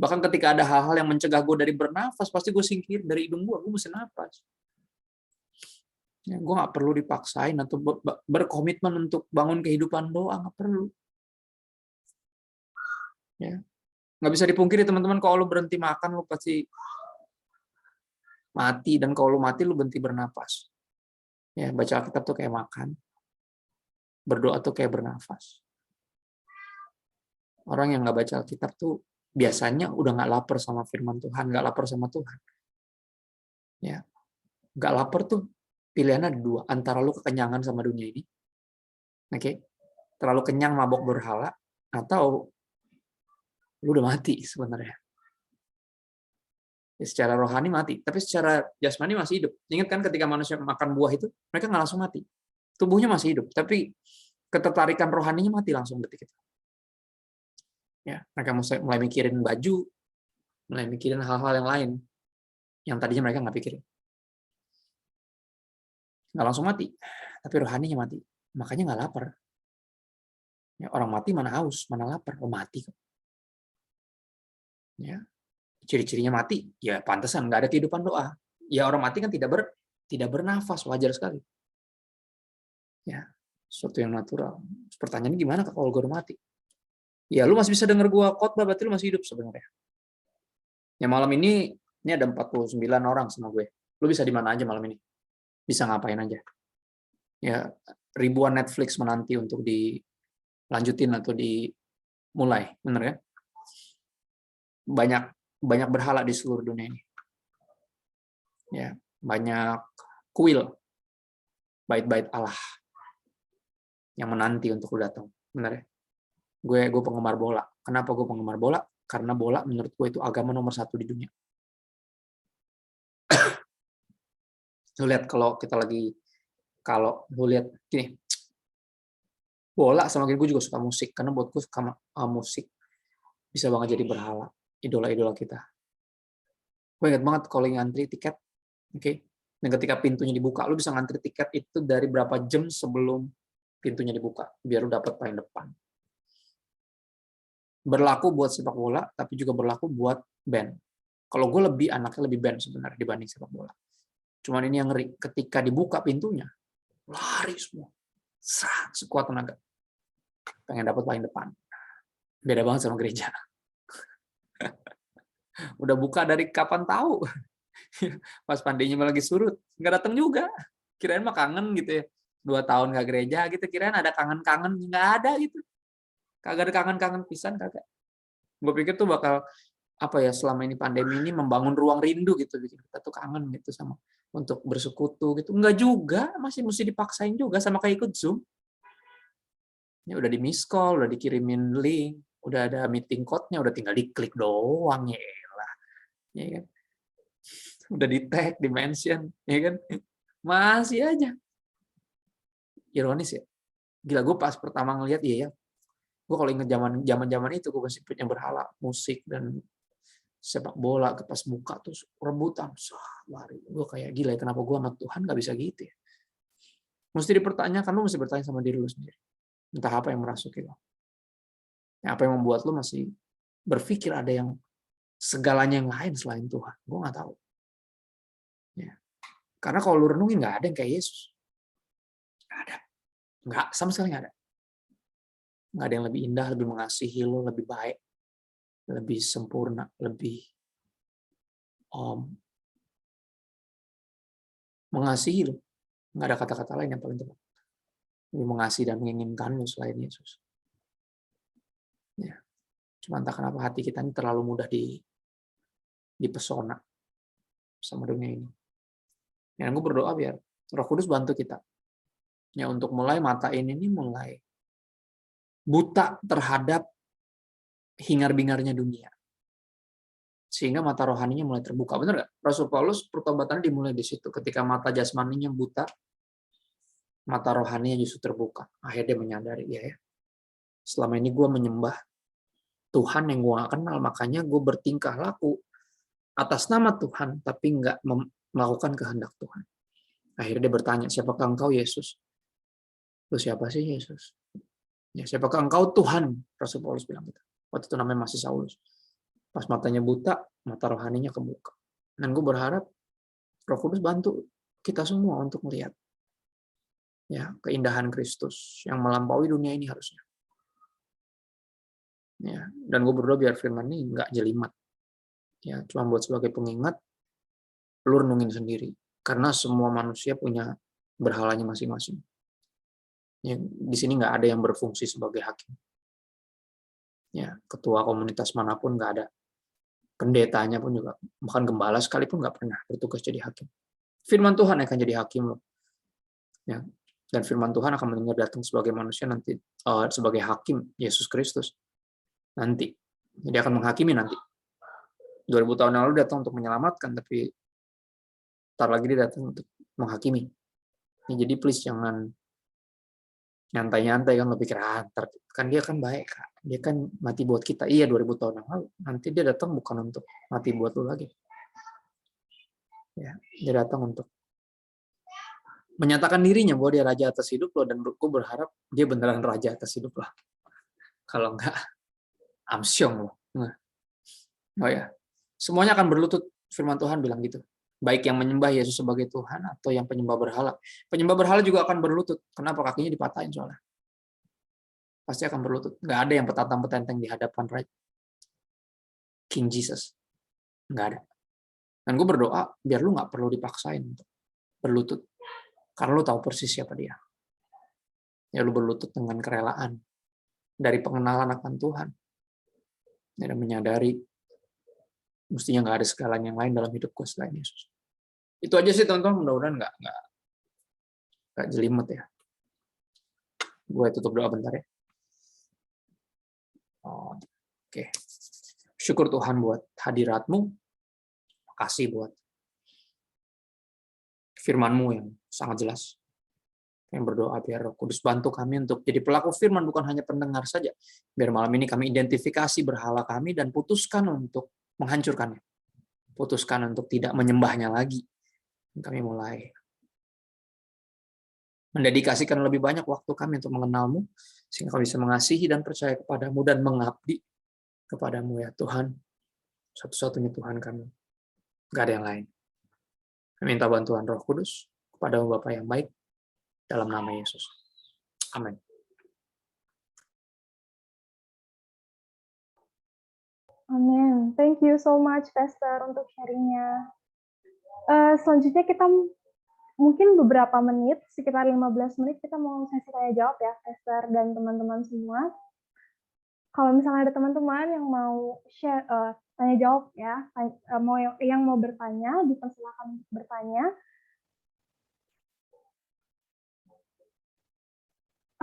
Bahkan ketika ada hal-hal yang mencegah gue dari bernafas, pasti gue singkir dari hidung gue mesti nafas. Ya, gue nggak perlu dipaksain atau berkomitmen untuk bangun kehidupan doa, nggak perlu. Ya. Nggak bisa dipungkiri teman-teman, kalau lu berhenti makan lu pasti mati, dan kalau lu mati lu berhenti bernafas. Ya, baca Alkitab tuh kayak makan, berdoa tuh kayak bernafas. Orang yang nggak baca Alkitab tuh biasanya udah nggak lapar sama firman Tuhan, nggak lapar sama Tuhan. Ya, nggak lapar tuh pilihannya ada 2, antara lu kekenyangan sama dunia ini, oke, terlalu kenyang mabok berhala, atau lu udah mati sebenarnya. Ya, secara rohani mati, tapi secara jasmani masih hidup. Ingat kan ketika manusia makan buah itu, mereka nggak langsung mati. Tubuhnya masih hidup, tapi ketertarikan rohaninya mati langsung detik itu. Ya, mereka mulai mikirin baju, mulai mikirin hal-hal yang lain yang tadinya mereka nggak pikirin. Nggak langsung mati, tapi rohaninya mati. Makanya nggak lapar. Ya, orang mati mana haus, mana lapar. Oh, mati kok. Ya, ciri-cirinya mati, ya pantesan nggak ada kehidupan doa. Ya orang mati kan tidak bernafas, wajar sekali. Ya, sesuatu yang natural. Pertanyaannya gimana kalau gue udah mati? Ya lu masih bisa denger gue khotbah, berarti lu masih hidup sebenarnya. Ya malam ini ada 49 orang sama gue. Lu bisa di mana aja malam ini? Bisa ngapain aja? Ya ribuan Netflix menanti untuk dilanjutin atau dimulai, bener ya? Banyak berhala di seluruh dunia ini. Ya, banyak kuil, bait-bait Allah yang menanti untuk lu datang, benar ya? Gue penggemar bola. Kenapa gue penggemar bola? Karena bola menurut gue itu agama nomor 1 di dunia. Lu lihat kalau lu lihat gini, bola sama gue juga suka musik, karena buat gue musik bisa banget jadi berhala, idola-idola kita. Gue ingat banget kalau ngantri tiket, oke? Dan ketika pintunya dibuka, lu bisa ngantri tiket itu dari berapa jam sebelum pintunya dibuka, biar lu dapat paling depan. Berlaku buat sepak bola, tapi juga berlaku buat band. Kalau gue anaknya lebih band sebenarnya dibanding sepak bola. Cuman ini yang ngeri, ketika dibuka pintunya, lari semua, sekuat tenaga, pengen dapat paling depan. Beda banget sama gereja. Udah buka dari kapan tahu? Pas pandeminya lagi surut, nggak datang juga. Kirain mah kangen gitu ya. 2 tahun nggak gereja gitu, kirain ada kangen-kangen, nggak ada gitu. Kagak ada kangen-kangen pisan, kagak. Gue pikir tuh bakal selama ini pandemi ini membangun ruang rindu gitu, bikin kita tuh kangen gitu sama untuk bersekutu gitu. Enggak juga, masih mesti dipaksain juga, sama kayak ikut Zoom. Ya udah di miss call, udah dikirimin link, udah ada meeting code-nya, udah tinggal diklik doang ya lah. Ya kan? Udah di tag, di mention, ya kan? Masih aja. Ironis ya. Gila, gue pas pertama ngeliat, iya ya. Gue kalau inget zaman itu, gue masih punya berhala musik dan sepak bola, pas buka tuh rebutan, lari. Gue kayak gila, kenapa gue sama Tuhan gak bisa gitu ya? Mesti dipertanyakan, lu mesti bertanya sama diri lu sendiri. Entah apa yang merasuki lo. Apa yang membuat lu masih berpikir ada yang segalanya yang lain selain Tuhan. Gue gak tahu. Ya. Karena kalau lu renungin, gak ada yang kayak Yesus. Gak ada. Nggak, sama sekali nggak ada. Nggak ada yang lebih indah, lebih mengasihi lo, lebih baik, lebih sempurna, lebih mengasihi lo. Nggak ada kata-kata lain yang paling tepat. Lebih mengasihi dan menginginkan lo selain Yesus. Ya. Cuma entah kenapa hati kita ini terlalu mudah dipesona sama dunia ini. Dan gue berdoa biar Roh Kudus bantu kita. Ya, untuk mulai mata ini mulai buta terhadap hingar-bingarnya dunia. Sehingga mata rohaninya mulai terbuka. Benar nggak? Rasul Paulus pertobatannya dimulai di situ. Ketika mata jasmaninya buta, mata rohaninya justru terbuka. Akhirnya dia menyadari, ya. Selama ini gue menyembah Tuhan yang gue gak kenal, makanya gue bertingkah laku atas nama Tuhan, tapi nggak melakukan kehendak Tuhan. Akhirnya dia bertanya, siapakah engkau Yesus? Lu siapa sih Yesus? Ya, siapakah engkau Tuhan? Rasul Paulus bilang gitu. Waktu itu namanya masih Saulus. Pas matanya buta, mata rohaninya kebuka. Dan gue berharap Roh Kudus bantu kita semua untuk melihat ya keindahan Kristus yang melampaui dunia ini harusnya. Ya, dan gue berdoa biar firman ini nggak jelimat. Ya, cuma buat sebagai pengingat, lu renungin sendiri. Karena semua manusia punya berhalanya masing-masing. Ya, di sini nggak ada yang berfungsi sebagai hakim. Ya, ketua komunitas manapun nggak ada. Pendetanya pun juga, bahkan gembala sekalipun nggak pernah bertugas jadi hakim. Firman Tuhan akan jadi hakim loh. Ya, dan firman Tuhan akan datang sebagai manusia nanti, sebagai hakim Yesus Kristus nanti Jadi akan menghakimi nanti. 2000 tahun yang lalu datang untuk menyelamatkan, tapi ntar lagi dia datang untuk menghakimi. Ya, jadi please jangan nyantai-nyantai kan, lo pikir ntar kan dia kan baik, Kak. Dia kan mati buat kita. Iya 2000 tahun yang lalu. Nanti dia datang bukan untuk mati buat lo lagi. Ya, dia datang untuk menyatakan dirinya bahwa dia raja atas hidup lo, dan gue berharap dia beneran raja atas hidup lo. Kalau enggak, amsyong lo. Nah, oh ya, semuanya akan berlutut. Firman Tuhan bilang gitu. Baik yang menyembah Yesus sebagai Tuhan atau yang penyembah berhala. Penyembah berhala juga akan berlutut. Kenapa? Kakinya dipatahin soalnya. Pasti akan berlutut. Nggak ada yang petantang-petenteng di hadapan King Jesus. Nggak ada. Dan gue berdoa biar lu nggak perlu dipaksain untuk berlutut. Karena lu tahu persis siapa dia. Ya lu berlutut dengan kerelaan. Dari pengenalan akan Tuhan. Dan menyadari mestinya nggak ada segalanya yang lain dalam hidup gue selain Yesus. Itu aja sih teman-teman, mudah-mudahan nggak jelimet ya. Gue tutup doa bentar ya. Oke. Syukur Tuhan buat hadirat-Mu. Makasih buat firman-Mu yang sangat jelas. Yang berdoa biar Roh Kudus bantu kami untuk jadi pelaku firman, bukan hanya pendengar saja. Biar malam ini kami identifikasi berhala kami dan putuskan untuk menghancurkannya. Putuskan untuk tidak menyembahnya lagi. Kami mulai mendedikasikan lebih banyak waktu kami untuk mengenal-Mu, sehingga kami bisa mengasihi dan percaya kepada-Mu dan mengabdi kepada-Mu ya Tuhan. Satu-satunya Tuhan kami. Gak ada yang lain. Kami minta bantuan Roh Kudus kepada Bapa yang baik dalam nama Yesus. Amin. Amin. Thank you so much, Pastor, untuk sharingnya. Selanjutnya kita mungkin beberapa menit, sekitar 15 menit, kita mau sesi tanya jawab ya, Pastor dan teman-teman semua. Kalau misalnya ada teman-teman yang mau share, tanya jawab ya, yang mau bertanya, dipersilakan untuk bertanya.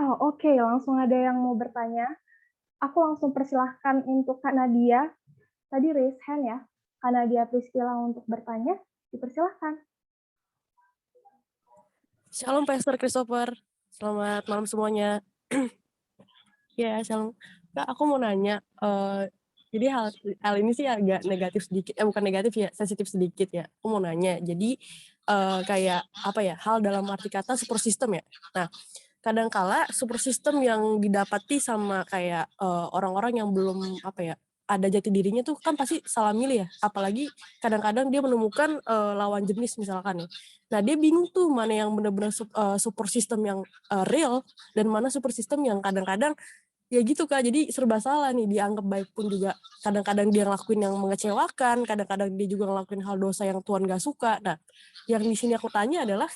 Oh, oke, langsung ada yang mau bertanya. Aku langsung persilahkan untuk Kak Nadia. Tadi raise hand ya, Kak Nadia Priscilla untuk bertanya, dipersilahkan. Shalom Pastor Christopher, selamat malam semuanya. Ya, shalom. Kak, aku mau nanya, jadi hal ini sih agak negatif sedikit, bukan negatif ya, sensitif sedikit ya. Aku mau nanya, jadi kayak apa ya, hal dalam arti kata super system ya. Nah, kadangkala super system yang didapati sama kayak orang-orang yang belum apa ya, ada jati dirinya tuh kan pasti salah milih ya. Apalagi kadang-kadang dia menemukan lawan jenis misalkan ya. Nah, dia bingung tuh mana yang benar-benar super system yang real dan mana super system yang kadang-kadang ya gitu Kak, jadi serba salah nih, dianggap baik pun juga kadang-kadang dia ngelakuin yang mengecewakan, kadang-kadang dia juga ngelakuin hal dosa yang Tuhan gak suka. Nah, yang di sini aku tanya adalah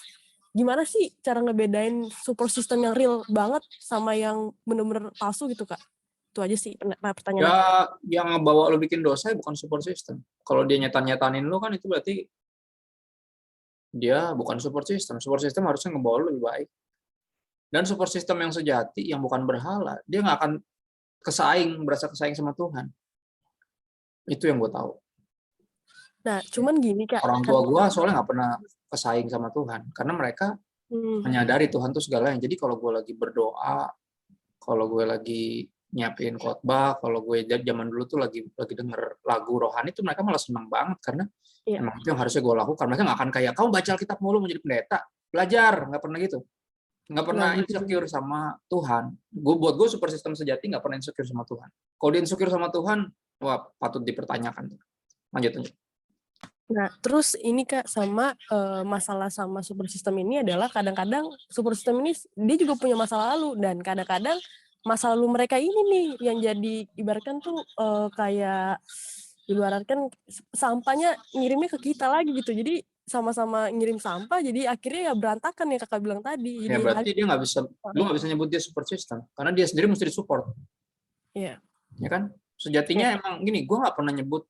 gimana sih cara ngebedain super system yang real banget sama yang bener-bener palsu gitu Kak? Itu aja sih pertanyaan aku. Ya, yang ngebawa lo bikin dosa ya bukan support system. Kalau dia nyetan-nyetanin lo kan itu berarti dia bukan support system. Support system harusnya ngebawa lo lebih baik. Dan support system yang sejati, yang bukan berhala, dia nggak akan berasa kesaing sama Tuhan. Itu yang gue tahu. Nah, cuman gini Kak. Orang tua gue soalnya nggak pernah kesaing sama Tuhan. Karena mereka menyadari Tuhan itu segalanya. Jadi kalau gue lagi berdoa, kalau gue lagi nyiapin khotbah, kalau gue zaman dulu tuh lagi denger lagu rohani tuh mereka malah senang banget karena emang itu yang harusnya gue lakukan. Mereka nggak akan kayak kamu baca Alkitab mulu menjadi pendeta, belajar, nggak pernah gitu, nggak pernah insecure sama Tuhan. Buat gue super sistem sejati nggak pernah insecure sama Tuhan. Kalau dia insecure sama Tuhan, wah patut dipertanyakan. Lanjut. Nah, terus ini Kak, sama masalah sama super system ini adalah kadang-kadang super system ini dia juga punya masa lalu, dan kadang-kadang masa lalu mereka ini nih yang jadi ibaratkan tuh kayak ibaratkan sampahnya ngirimnya ke kita lagi gitu. Jadi sama-sama ngirim sampah, jadi akhirnya ya berantakan ya Kakak bilang tadi. Ya berarti dia nggak bisa, lu nggak bisa nyebut dia support system karena dia sendiri mesti disupport. Iya. Ya kan? Sejatinya emang gini, gue nggak pernah nyebut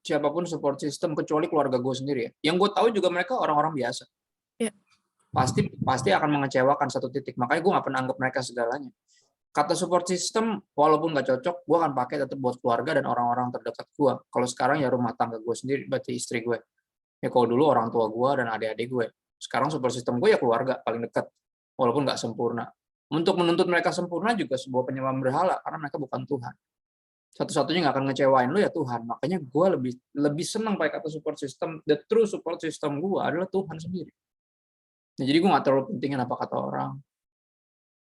siapapun support system kecuali keluarga gue sendiri ya. Yang gue tahu juga mereka orang-orang biasa. Iya. Pasti akan mengecewakan satu titik. Makanya gue nggak pernah anggap mereka segalanya. kata support system walaupun nggak cocok, gue akan pakai tetap buat keluarga dan orang-orang terdekat gue. Kalau sekarang ya rumah tangga gue sendiri, berarti istri gue. Ya kalau dulu orang tua gue dan adik-adik gue. Sekarang support system gue ya keluarga paling dekat, walaupun nggak sempurna. Untuk menuntut mereka sempurna juga sebuah penyembahan berhala, karena mereka bukan Tuhan. Satu-satunya nggak akan ngecewain lu ya Tuhan. Makanya gue lebih senang pakai kata support system. The true support system gue adalah Tuhan sendiri. Nah, jadi gue nggak terlalu pentingin apa kata orang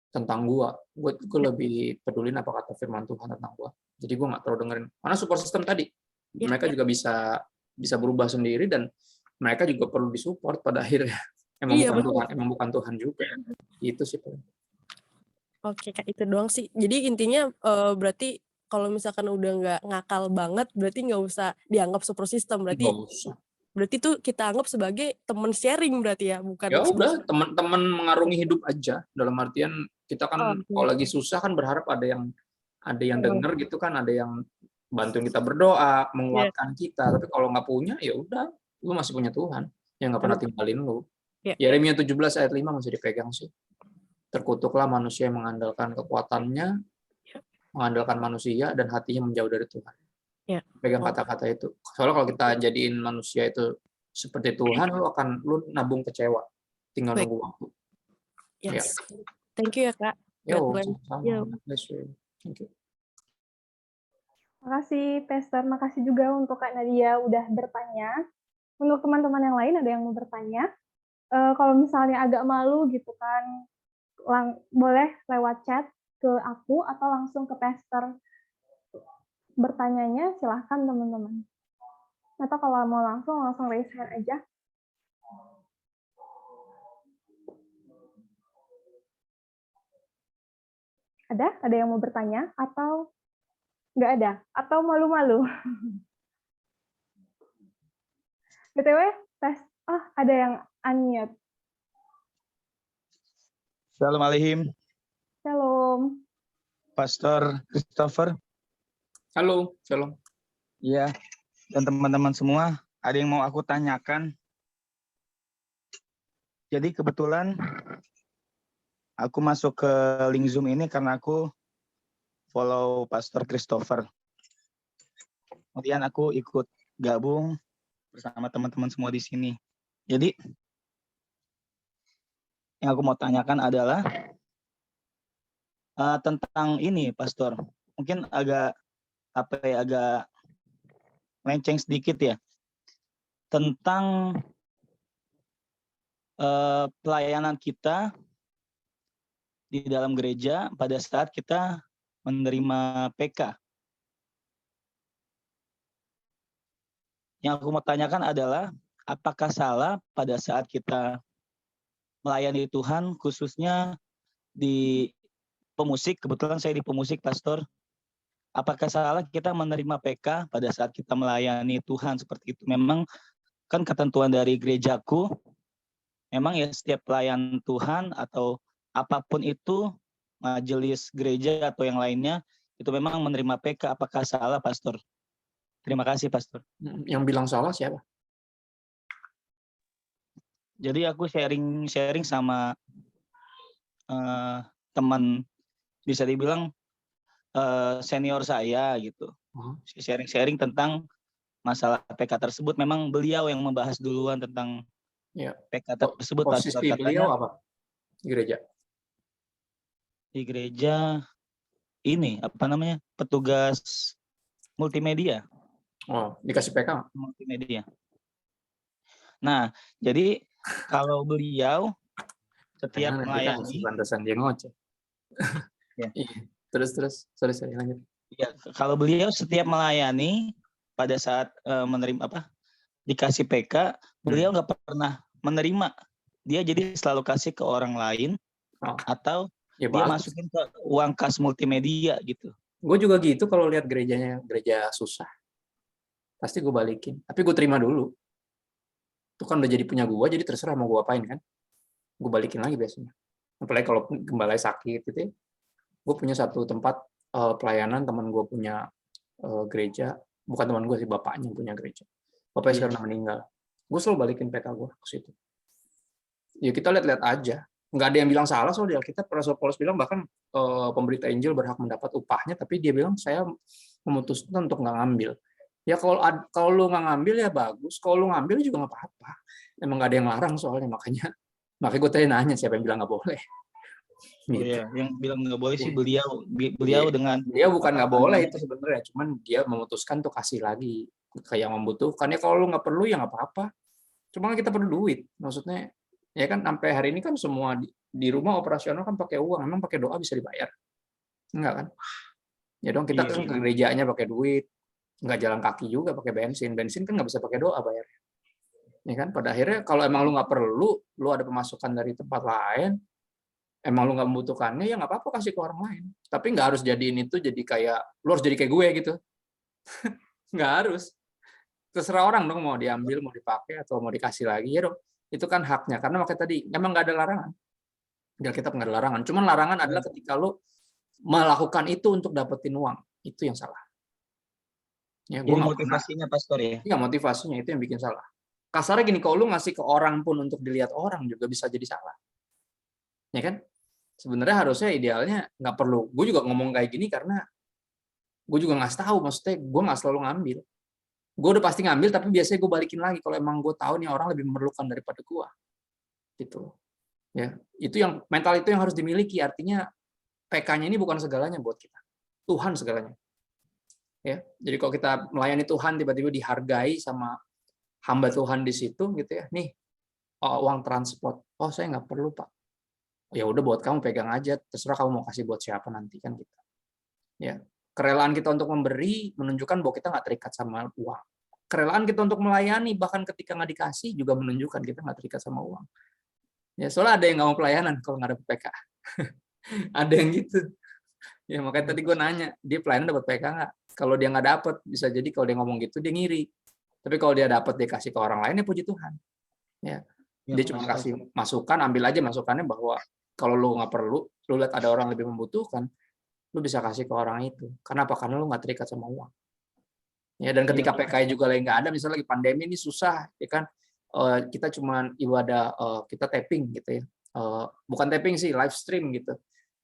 tentang gue lebih pedulin apa kata firman Tuhan tentang gue. Jadi gue nggak terlalu dengerin. Karena support system tadi, mereka juga bisa berubah sendiri dan mereka juga perlu disupport pada akhirnya. Emang bukan Tuhan juga. Itu sih. Oke, Kak, itu doang sih. Jadi intinya berarti kalau misalkan udah nggak ngakal banget, berarti nggak usah dianggap support system. Berarti tuh kita anggap sebagai teman sharing berarti ya, bukan? Ya udah, teman-teman mengarungi hidup aja. Dalam artian kita kan kalau lagi susah kan berharap ada yang denger gitu kan, ada yang bantuin kita berdoa, menguatkan kita. Tapi kalau nggak punya, ya udah, lu masih punya Tuhan yang nggak pernah tinggalin lu. Yeremia 17 ayat 5 masih dipegang sih. Terkutuklah manusia yang mengandalkan kekuatannya, mengandalkan manusia dan hatinya menjauh dari Tuhan. Pegang kata-kata itu. Soalnya kalau kita jadiin manusia itu seperti Tuhan, lu nabung kecewa. Tinggal nunggu waktu. Yes. Thank you ya, Kak. Sama-sama. Thank you. Makasih, Pastor. Makasih juga untuk Kak Nadia udah bertanya. Untuk teman-teman yang lain, ada yang mau bertanya? Kalau misalnya agak malu gitu kan, boleh lewat chat ke aku atau langsung ke Pastor. Bertanyanya silahkan teman-teman. Atau kalau mau langsung raise hand aja. Ada yang mau bertanya atau nggak ada? Atau malu-malu? BTW, ada yang unmute. Shalom Alihim. Shalom. Pastor Christopher. Halo, shalom. Iya, dan teman-teman semua, ada yang mau aku tanyakan. Jadi kebetulan aku masuk ke link Zoom ini karena aku follow Pastor Christopher. Kemudian aku ikut gabung bersama teman-teman semua di sini. Jadi yang aku mau tanyakan adalah tentang ini, Pastor. Mungkin agak melenceng sedikit ya. Tentang pelayanan kita di dalam gereja pada saat kita menerima PK. Yang aku mau tanyakan adalah, apakah salah pada saat kita melayani Tuhan, khususnya di pemusik, kebetulan saya di pemusik, Pastor. Apakah salah kita menerima PK pada saat kita melayani Tuhan seperti itu? Memang kan ketentuan dari gerejaku, memang ya setiap pelayan Tuhan atau apapun itu, majelis gereja atau yang lainnya, itu memang menerima PK. Apakah salah, Pastor? Terima kasih, Pastor. Yang bilang salah siapa? Jadi aku sharing sama teman, bisa dibilang senior saya gitu. Sharing tentang masalah PK tersebut. Memang beliau yang membahas duluan tentang PK tersebut. Posisi beliau apa? Di gereja? Di gereja ini, petugas multimedia. Oh, dikasih PK? Multimedia. Nah, jadi kalau beliau setiap melayani, pantesan dia ngoceh. Terus, sorry lanjut. Ya, kalau beliau setiap melayani pada saat dikasih PK, beliau nggak pernah menerima. Dia jadi selalu kasih ke orang lain atau dia masukin ke uang kas multimedia gitu. Gue juga gitu kalau lihat gereja susah. Pasti gue balikin. Tapi gue terima dulu. Itu kan udah jadi punya gue, jadi terserah mau gue apain kan. Gue balikin lagi biasanya. Apalagi kalau gembalanya sakit gitu ya. Gue punya satu tempat pelayanan, teman gue punya gereja. Bukan teman gue sih, bapaknya punya gereja. Bapaknya sekarang meninggal. Gue selalu balikin PK gue ke situ. Ya kita lihat-lihat aja. nggak ada yang bilang salah soal di Alkitab. Rasul Paulus bilang bahkan pemberita Injil berhak mendapat upahnya, tapi dia bilang saya memutuskan untuk nggak ngambil. Ya kalau lu nggak ngambil ya bagus, kalau lu ngambil juga nggak apa-apa. Emang nggak ada yang larang soalnya, makanya gue tadi nanya siapa yang bilang nggak boleh. Oh Gitu. iya, yang bilang nggak boleh sih beliau Iya. dengan Dia bukan nggak boleh itu sebenarnya, cuman dia memutuskan untuk kasih lagi ke yang membutuhkan. Ya kalau lu nggak perlu ya nggak apa-apa. Cuma kita perlu duit, maksudnya ya kan sampai hari ini kan semua di rumah operasional kan pakai uang, emang pakai doa bisa dibayar? Enggak kan? Ya dong kita Iya, kan ke gerejanya pakai duit, nggak jalan kaki juga pakai bensin kan nggak bisa pakai doa bayar. Ya kan? Pada akhirnya kalau emang lu nggak perlu, lu ada pemasukan dari tempat lain, emang lu nggak membutuhkannya ya nggak apa-apa kasih ke orang lain. Tapi nggak harus jadiin itu jadi kayak lu harus jadi kayak gue gitu. Nggak harus. Terserah orang dong mau diambil, mau dipakai atau mau dikasih lagi ya dong. Itu kan haknya. Karena makanya tadi memang nggak ada larangan. Di Alkitab nggak ada larangan. Cuman larangan adalah ketika lu melakukan itu untuk dapetin uang. Itu yang salah. Ya, Jadi motivasinya pastor ya. Iya, motivasinya itu yang bikin salah. Kasarnya gini, kalau lu ngasih ke orang pun untuk dilihat orang juga bisa jadi salah. Ya kan? Sebenarnya harusnya idealnya nggak perlu. Gue juga ngomong kayak gini karena gue juga nggak tahu, maksudnya gue nggak selalu ngambil. Gue udah pasti ngambil, tapi biasanya gue balikin lagi kalau emang gue tahu nih orang lebih memerlukan daripada gue. Gitu. Ya, itu yang mental itu yang harus dimiliki. Artinya PK-nya ini bukan segalanya buat kita. Tuhan segalanya. Ya, jadi kalau kita melayani Tuhan tiba-tiba dihargai sama hamba Tuhan di situ gitu ya. Nih, uang transport. Oh, saya nggak perlu, Pak. Ya udah buat kamu pegang aja, terserah kamu mau kasih buat siapa nanti kan gitu. Ya, kerelaan kita untuk memberi menunjukkan bahwa kita nggak terikat sama uang. Kerelaan kita untuk melayani bahkan ketika nggak dikasih juga menunjukkan kita nggak terikat sama uang. Ya, soalnya ada yang nggak mau pelayanan kalau nggak ada PK. Ada yang gitu. Ya makanya tadi gue nanya, dia pelayanan dapat PK nggak? Kalau dia nggak dapat, bisa jadi kalau dia ngomong gitu dia ngiri. Tapi kalau dia dapat, dia kasih ke orang lain ya puji Tuhan. Ya, dia cuma kasih masukan, ambil aja masukannya bahwa kalau lu nggak perlu, lu lihat ada orang lebih membutuhkan, lu bisa kasih ke orang itu. Karena apa? Karena lu nggak terikat sama uang. Ya, dan ketika PKI juga lagi nggak ada, misalnya lagi pandemi ini susah, ya kan? Kita cuma ibadah, kita tapping gitu ya. Bukan tapping sih, live stream gitu.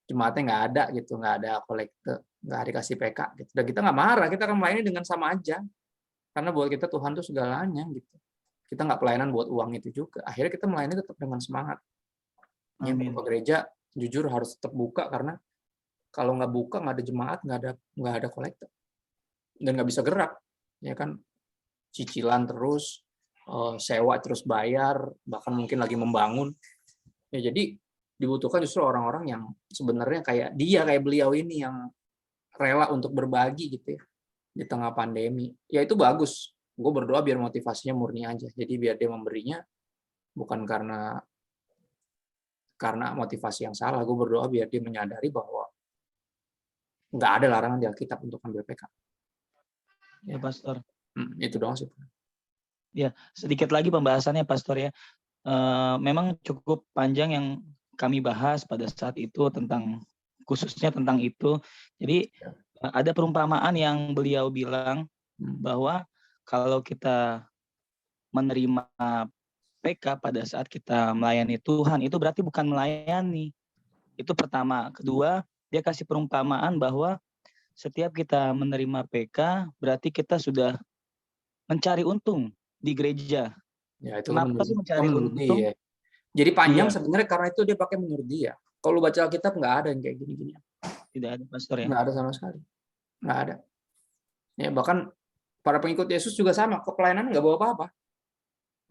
Jemaatnya nggak ada gitu, nggak ada kolekte, nggak dikasih PK gitu. Dan kita nggak marah, kita akan melayani dengan sama aja. Karena buat kita Tuhan itu segalanya gitu. Kita nggak pelayanan buat uang itu juga. Akhirnya kita melayani tetap dengan semangat. Ya, gereja jujur harus tetap buka karena kalau nggak buka nggak ada jemaat, nggak ada kolektor dan nggak bisa gerak, ya kan? Cicilan terus, sewa terus bayar, bahkan mungkin lagi membangun. Ya jadi dibutuhkan justru orang-orang yang sebenarnya kayak beliau ini yang rela untuk berbagi gitu ya di tengah pandemi. Ya itu bagus. Gue berdoa biar motivasinya murni aja. Jadi biar dia memberinya bukan karena motivasi yang salah. Gue berdoa biar dia menyadari bahwa nggak ada larangan di Alkitab untuk ambil PK. Ya, Pastor. Itu doang sih. Ya, sedikit lagi pembahasannya, Pastor ya. Memang cukup panjang yang kami bahas pada saat itu khususnya tentang itu. Jadi ada perumpamaan yang beliau bilang bahwa kalau kita menerima PK pada saat kita melayani Tuhan, itu berarti bukan melayani. Itu pertama. Kedua, dia kasih perumpamaan bahwa setiap kita menerima PK, berarti kita sudah mencari untung di gereja. Ya, itu kenapa sih mencari untung? Dia. Jadi panjang sebenarnya karena itu dia pakai menurut dia. Kalau baca Alkitab nggak ada yang kayak gini-gini. Tidak ada, Pastor ya? Nggak ada sama sekali. Nggak ada. Ya, bahkan para pengikut Yesus juga sama. Ke pelayanan nggak bawa apa-apa.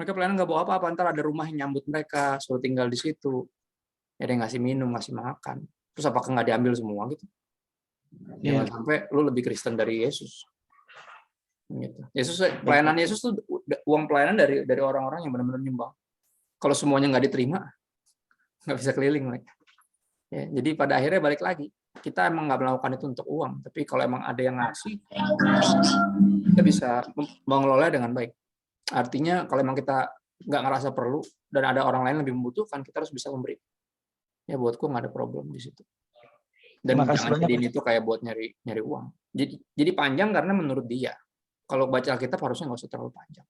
Mereka pelayanan nggak bawa apa-apa. Ntar ada rumah yang nyambut mereka, suruh tinggal di situ. Ya, ada yang ngasih minum, ngasih makan. Terus apakah nggak diambil semua gitu? Jangan sampai lu lebih Kristen dari Yesus. Gitu. Pelayanan Yesus tuh uang pelayanan dari orang-orang yang benar-benar nyembah. Kalau semuanya nggak diterima, nggak bisa keliling mereka. Ya, jadi pada akhirnya balik lagi, kita emang nggak melakukan itu untuk uang, tapi kalau emang ada yang ngasih, kita bisa mengelola dengan baik. Artinya kalau emang kita nggak ngerasa perlu dan ada orang lain lebih membutuhkan, kita harus bisa memberi. Ya buatku nggak ada problem di situ. Dan jangan jadiin itu kayak buat nyari uang. Jadi panjang karena menurut dia. Kalau baca Alkitab harusnya nggak usah terlalu panjang.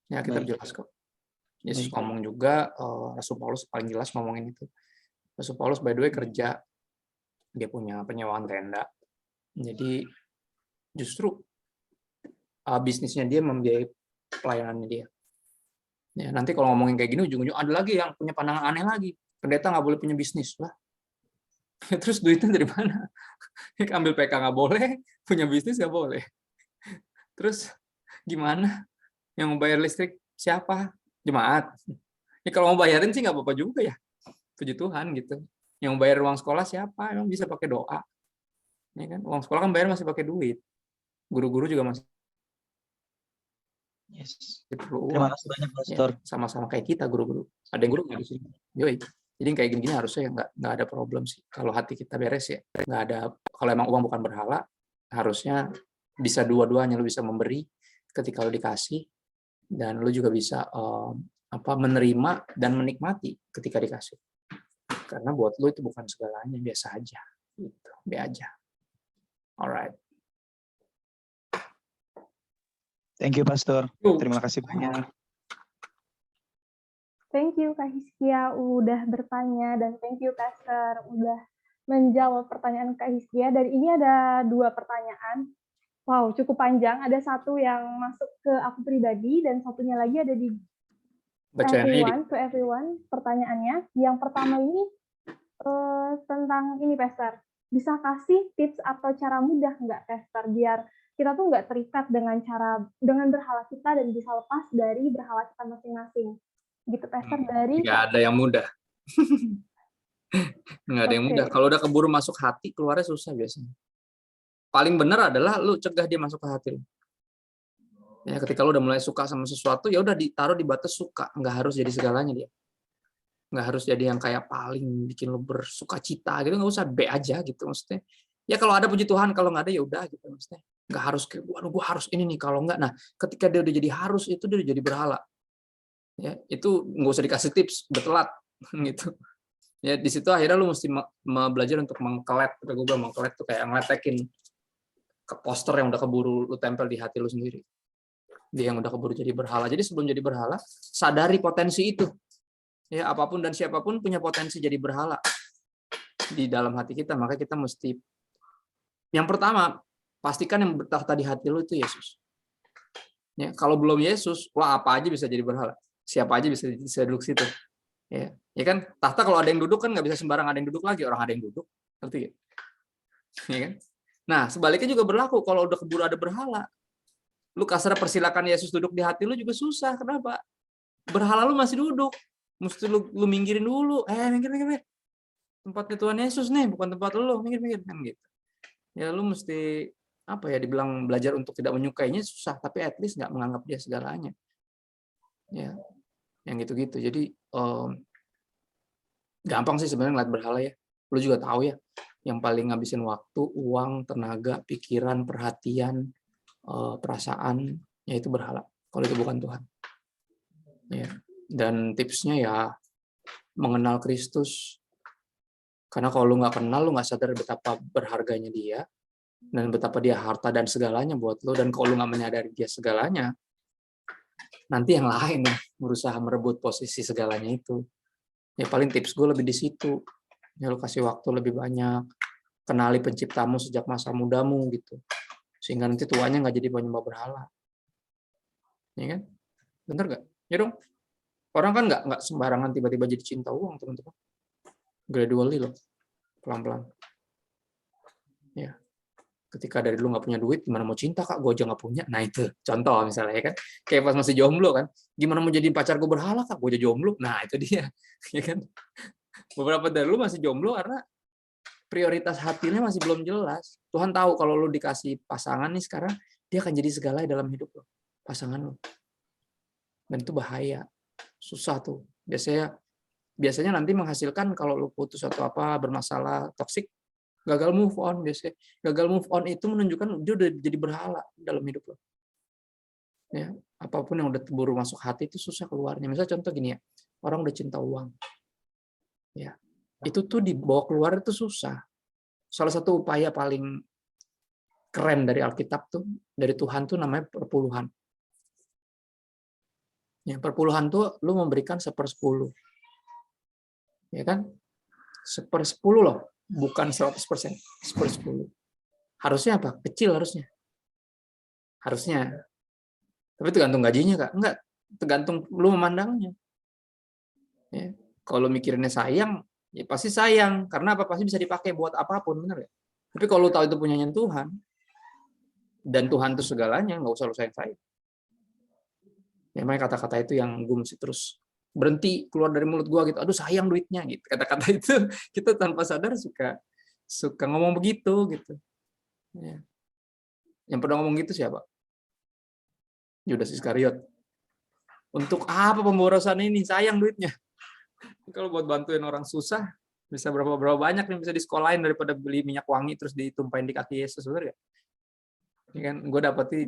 Ya kita jelas kok. Yesus Baik. ngomong juga, Rasul Paulus paling jelas ngomongin itu. Rasul Paulus by the way kerja, dia punya penyewaan tenda. Jadi justru bisnisnya dia membiayai pelayanannya dia. Ya, nanti kalau ngomongin kayak gini ujung-ujung ada lagi yang punya pandangan aneh lagi. Pendeta nggak boleh punya bisnis lah. Terus duitnya dari mana? Ambil PK nggak boleh, punya bisnis nggak boleh. Terus gimana? Yang mau bayar listrik siapa? Jemaat. Ya kalau mau bayarin sih nggak apa-apa juga ya. Puji Tuhan gitu. Yang mau bayar uang sekolah siapa? Emang bisa pakai doa. Ya kan? Uang sekolah kan bayar masih pakai duit. Guru-guru juga masih Yes. perlu Terima uang. kasih banyak, Ya, Pastor. sama-sama kayak kita guru-guru. Ada yang guru nggak di sini? Yoi. Jadi kayak gini-gini harusnya nggak ada problem sih. Kalau hati kita beres ya nggak ada. Kalau emang uang bukan berhala, harusnya bisa dua-duanya. Lu bisa memberi ketika lu dikasih, dan lu juga bisa menerima dan menikmati ketika dikasih. Karena buat lu itu bukan segalanya, biasa aja. Gitu. Be aja. Alright. Thank you, Pastor. Yuk. Terima kasih banyak. Thank you Kak Hiskia udah bertanya, dan thank you Pastor udah menjawab pertanyaan Kak Hiskia. Dari ini ada 2 pertanyaan. Wow, cukup panjang. Ada satu yang masuk ke aku pribadi dan satunya lagi ada di to everyone pertanyaannya. Yang pertama ini tentang ini Pastor. Bisa kasih tips atau cara mudah nggak Pastor biar kita tuh nggak terikat dengan berhala kita dan bisa lepas dari berhala kita masing-masing. Gitu Pastor dari Nggak ada yang mudah. Nggak ada yang mudah. Kalau udah keburu masuk hati, keluarnya susah biasanya. Paling benar adalah lu cegah dia masuk ke hati lu. Ya, ketika lu udah mulai suka sama sesuatu, ya udah ditaruh di batas suka. Nggak harus jadi segalanya dia. Nggak harus jadi yang kayak paling bikin lu bersuka cita gitu. Nggak usah, be aja gitu maksudnya. Ya kalau ada puji Tuhan, kalau nggak ada ya udah gitu maksudnya. Nggak harus kayak, waduh gue harus ini nih. Kalau nggak, nah ketika dia udah jadi harus, itu dia udah jadi berhala. Ya, itu nggak usah dikasih tips, udah telat gitu. Ya di situ akhirnya lu mesti belajar untuk mengkelet. Gue bilang mengkelet tuh kayak ngeletekin ke poster yang udah keburu lu tempel di hati lu sendiri. Dia yang udah keburu jadi berhala. Jadi sebelum jadi berhala, sadari potensi itu. Ya apapun dan siapapun punya potensi jadi berhala di dalam hati kita. Maka kita mesti, yang pertama, pastikan yang bertahta di hati lu itu Yesus. Ya, kalau belum Yesus, wah apa aja bisa jadi berhala. Siapa aja bisa duduk situ. Ya kan, tahta kalau ada yang duduk kan nggak bisa sembarang ada yang duduk lagi, orang ada yang duduk, ngerti ya? Ya kan? Nah sebaliknya juga berlaku, kalau udah keburu ada berhala, lu kasar persilakan Yesus duduk di hati lu juga susah. Kenapa? Berhala lu masih duduk, mesti lu minggirin dulu, minggir, tempatnya Tuhan Yesus nih, bukan tempat lu, minggir kan gitu. Ya lu mesti dibilang belajar untuk tidak menyukainya susah, tapi at least nggak menganggap dia segalanya. Ya, yang gitu-gitu. Jadi gampang sih sebenarnya ngeliat berhala ya. Lu juga tahu ya, yang paling ngabisin waktu, uang, tenaga, pikiran, perhatian, perasaan, yaitu berhala. Kalau itu bukan Tuhan. Ya. Dan tipsnya ya mengenal Kristus. Karena kalau lu nggak kenal, lu nggak sadar betapa berharganya dia, dan betapa dia harta dan segalanya buat lu. Dan kalau lu nggak menyadari dia segalanya, nanti yang lain berusaha merebut posisi segalanya itu. Ya paling tips gue lebih di situ. Ya lu kasih waktu lebih banyak, kenali penciptamu sejak masa mudamu gitu, sehingga nanti tuanya nggak jadi penyembah berhala. Ya kan? Bener nggak? Ya dong. Orang kan nggak sembarangan tiba-tiba jadi cinta uang, teman-teman. Gradually loh, pelan-pelan. Ya. Ketika dari dulu nggak punya duit, gimana mau cinta kak? Gue aja nggak punya. Nah itu contoh misalnya ya kan. Kayak pas masih jomblo kan, gimana mau jadi pacar gue berhala kak? Gue aja jomblo. Nah itu dia, ya kan. Beberapa dari lu masih jomblo karena prioritas hatinya masih belum jelas. Tuhan tahu kalau lu dikasih pasangan nih sekarang, dia akan jadi segalanya dalam hidup lo, pasangan lo. Dan itu bahaya, susah tuh. Biasanya nanti menghasilkan kalau lu putus atau apa, bermasalah, toksik, gagal move on biasanya. Gagal move on itu menunjukkan dia udah jadi berhala dalam hidup lo. Ya, apapun yang udah buru masuk hati itu susah keluarnya. Misalnya contoh gini ya, orang udah cinta uang. Ya, itu tuh dibawa keluar itu susah. Salah satu upaya paling keren dari Alkitab tuh, dari Tuhan tuh namanya perpuluhan. Ya, perpuluhan tuh lu memberikan 1/10. Ya kan? 1/10 loh, bukan 100%. 1/10. Harusnya apa? Kecil harusnya. Harusnya. Tapi tergantung gajinya, Kak. Enggak, tergantung lu memandangnya. Ya. Kalau mikirinnya sayang, ya pasti sayang. Karena apa? Pasti bisa dipakai buat apapun, bener ya? Tapi kalau lu tahu itu punyanya Tuhan, dan Tuhan itu segalanya, nggak usah lu sayang-sayang. Ya, makanya kata-kata itu yang gue mesti terus berhenti keluar dari mulut gue gitu. Aduh sayang duitnya gitu. Kata-kata itu kita tanpa sadar suka ngomong begitu gitu. Ya. Yang pernah ngomong gitu siapa? Yudas Iskariot. Untuk apa pemborosan ini? Sayang duitnya. Kalau buat bantuin orang susah, bisa berapa banyak nih bisa disekolahin daripada beli minyak wangi terus ditumpahin di kaki Yesus, bener ya? Ini kan gue dapetnya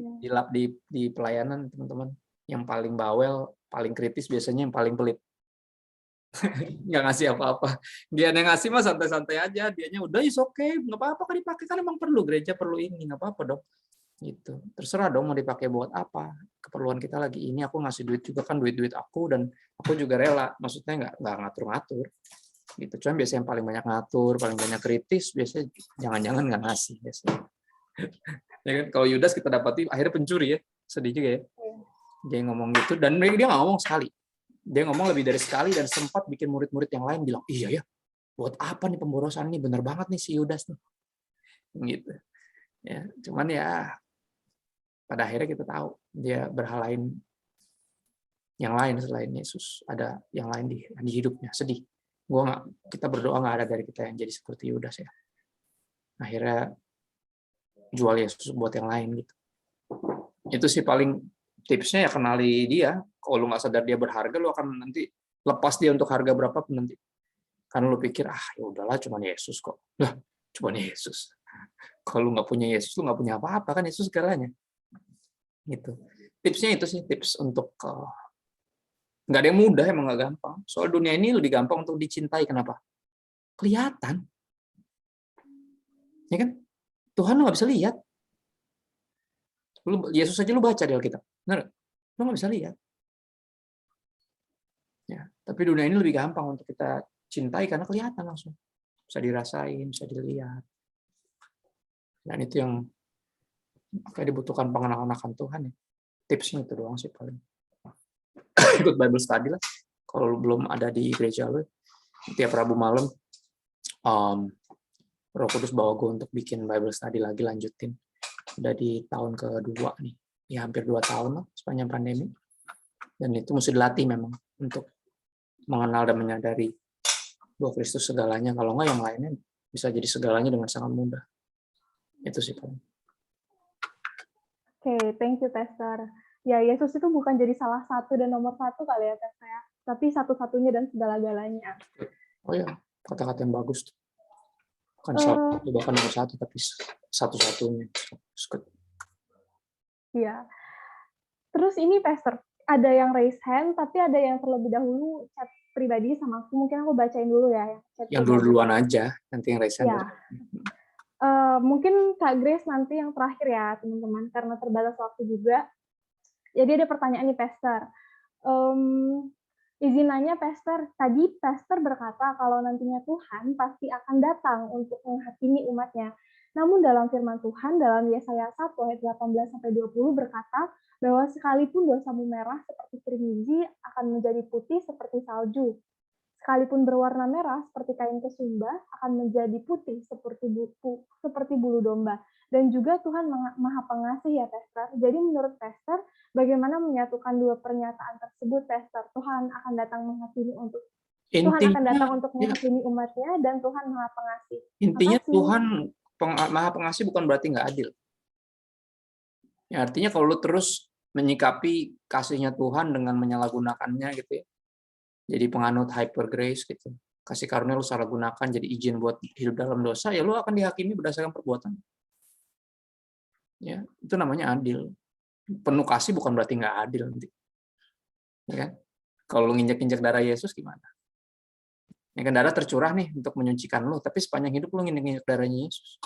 di pelayanan teman-teman, yang paling bawel, paling kritis biasanya yang paling pelit. Nggak ngasih apa-apa. Dia yang ngasih mah santai-santai aja, dianya udah is okay, nggak apa-apa kan dipakai, kan emang perlu, gereja perlu ini, nggak apa-apa dong. Gitu. Terserah dong mau dipakai buat apa. Keperluan kita lagi ini, aku ngasih duit juga kan duit aku, dan aku juga rela. Maksudnya nggak ngatur-ngatur. Gitu. Cuman biasanya yang paling banyak ngatur, paling banyak kritis, biasanya jangan-jangan nggak ngasih. Biasanya. Ya kan? Kalau Yudas kita dapati akhirnya pencuri ya, sedih juga ya. Dia ngomong gitu, dan dia nggak ngomong sekali. Dia ngomong lebih dari sekali dan sempat bikin murid-murid yang lain bilang, iya ya, buat apa nih pemborosan ini, bener banget nih si Yudas nih. Gitu. Ya, cuman ya pada akhirnya kita tahu dia berhalain yang lain selain Yesus, ada yang lain di hidupnya. Sedih. Kita berdoa nggak ada dari kita yang jadi seperti Yudas ya. Akhirnya jual Yesus buat yang lain gitu. Itu sih paling tipsnya, ya kenali dia. Kalau lu nggak sadar dia berharga, lu akan nanti lepas dia untuk harga berapapun nanti. Karena lu pikir, ya udahlah cuma Yesus kok. Lah, cuma Yesus. Kalau lu nggak punya Yesus, lu nggak punya apa-apa kan, Yesus segalanya. Gitu. Tipsnya itu sih, tips untuk nggak ada yang mudah, emang nggak gampang. Soal dunia ini lebih gampang untuk dicintai. Kenapa? Kelihatan. Ya kan? Tuhan lu nggak bisa lihat. Yesus aja lu baca di Alkitab. Benar? Lu nggak bisa lihat. Ya, tapi dunia ini lebih gampang untuk kita cintai karena kelihatan langsung. Bisa dirasain, bisa dilihat. Dan itu yang kayak dibutuhkan pengenalan akan Tuhan ya. Tipsnya itu doang sih paling. Ikut Bible study lah. Kalau lu belum ada di gereja lu, tiap Rabu malam Roh Kudus bawa gue untuk bikin Bible study lagi, lanjutin. Udah di tahun kedua nih. Ya hampir 2 tahun lah sepanjang pandemi. Dan itu mesti dilatih memang untuk mengenal dan menyadari bahwa Kristus segalanya. Kalau nggak yang lainnya bisa jadi segalanya dengan sangat mudah. Itu sih paling. Oke, thank you, Pastor. Ya, Yesus itu bukan jadi salah satu dan nomor satu kali ya, Pastor ya. Tapi satu-satunya dan segala-galanya. Oh ya, kata-kata yang bagus tuh. Bukan salah satu, bahkan nomor satu, tapi satu-satunya. Iya. Terus ini, Pastor, ada yang raise hand, tapi ada yang terlebih dahulu chat pribadi sama aku. Mungkin aku bacain dulu ya. Yang duluan aja, nanti yang raise hand. Ya. Mungkin Kak Grace nanti yang terakhir ya, teman-teman, karena terbatas waktu juga. Jadi ada pertanyaan nih, Pastor. Izin nanya, Pastor. Tadi Pastor berkata kalau nantinya Tuhan pasti akan datang untuk menghakimi umatnya. Namun dalam firman Tuhan, dalam Yesaya 1 ayat 18-20 berkata bahwa sekalipun dosamu merah seperti kerinci akan menjadi putih seperti salju. Sekalipun berwarna merah seperti kain kesumba akan menjadi putih seperti bulu domba. Dan juga Tuhan Maha Pengasih ya, Pastor. Jadi menurut Pastor, bagaimana menyatukan dua pernyataan tersebut, Pastor? Tuhan akan datang menghakimi umatnya, dan Tuhan Maha Pengasih. Intinya Tuhan Maha Pengasih bukan berarti nggak adil. Ya, artinya kalau lu terus menyikapi kasihnya Tuhan dengan menyalahgunakannya gitu ya. Jadi penganut hyper grace gitu. Kasih karunia lu salah gunakan jadi izin buat hidup dalam dosa, ya lu akan dihakimi berdasarkan perbuatan. Ya, itu namanya adil. Penuh kasih bukan berarti nggak adil nanti. Ya kan? Kalau lu nginjek-injek darah Yesus gimana? Ya kan, darah tercurah nih untuk menyucikan lu, tapi sepanjang hidup lu nginjek-injek darahnya Yesus.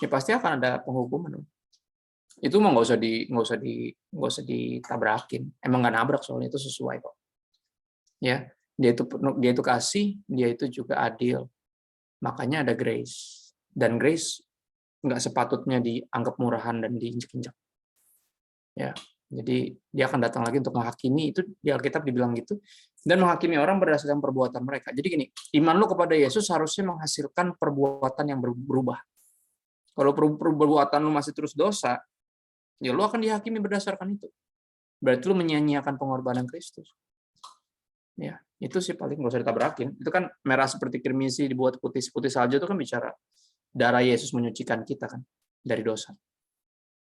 Ya pasti akan ada penghukuman. Itu mah nggak usah ditabrakin. Emang nggak nabrak soalnya itu sesuai kok. Ya, dia itu kasih, dia itu juga adil. Makanya ada grace. Dan grace nggak sepatutnya dianggap murahan dan diinjek-injek. Ya, jadi dia akan datang lagi untuk menghakimi, itu di Alkitab dibilang gitu, dan menghakimi orang berdasarkan perbuatan mereka. Jadi gini, iman lu kepada Yesus harusnya menghasilkan perbuatan yang berubah. Kalau perbuatan lu masih terus dosa, ya lu akan dihakimi berdasarkan itu. Berarti lu menyia-nyiakan pengorbanan Kristus. Ya, itu sih paling nggak usah ditabrakin. Itu kan merah seperti kirmisi dibuat putih salju, itu kan bicara darah Yesus menyucikan kita kan dari dosa.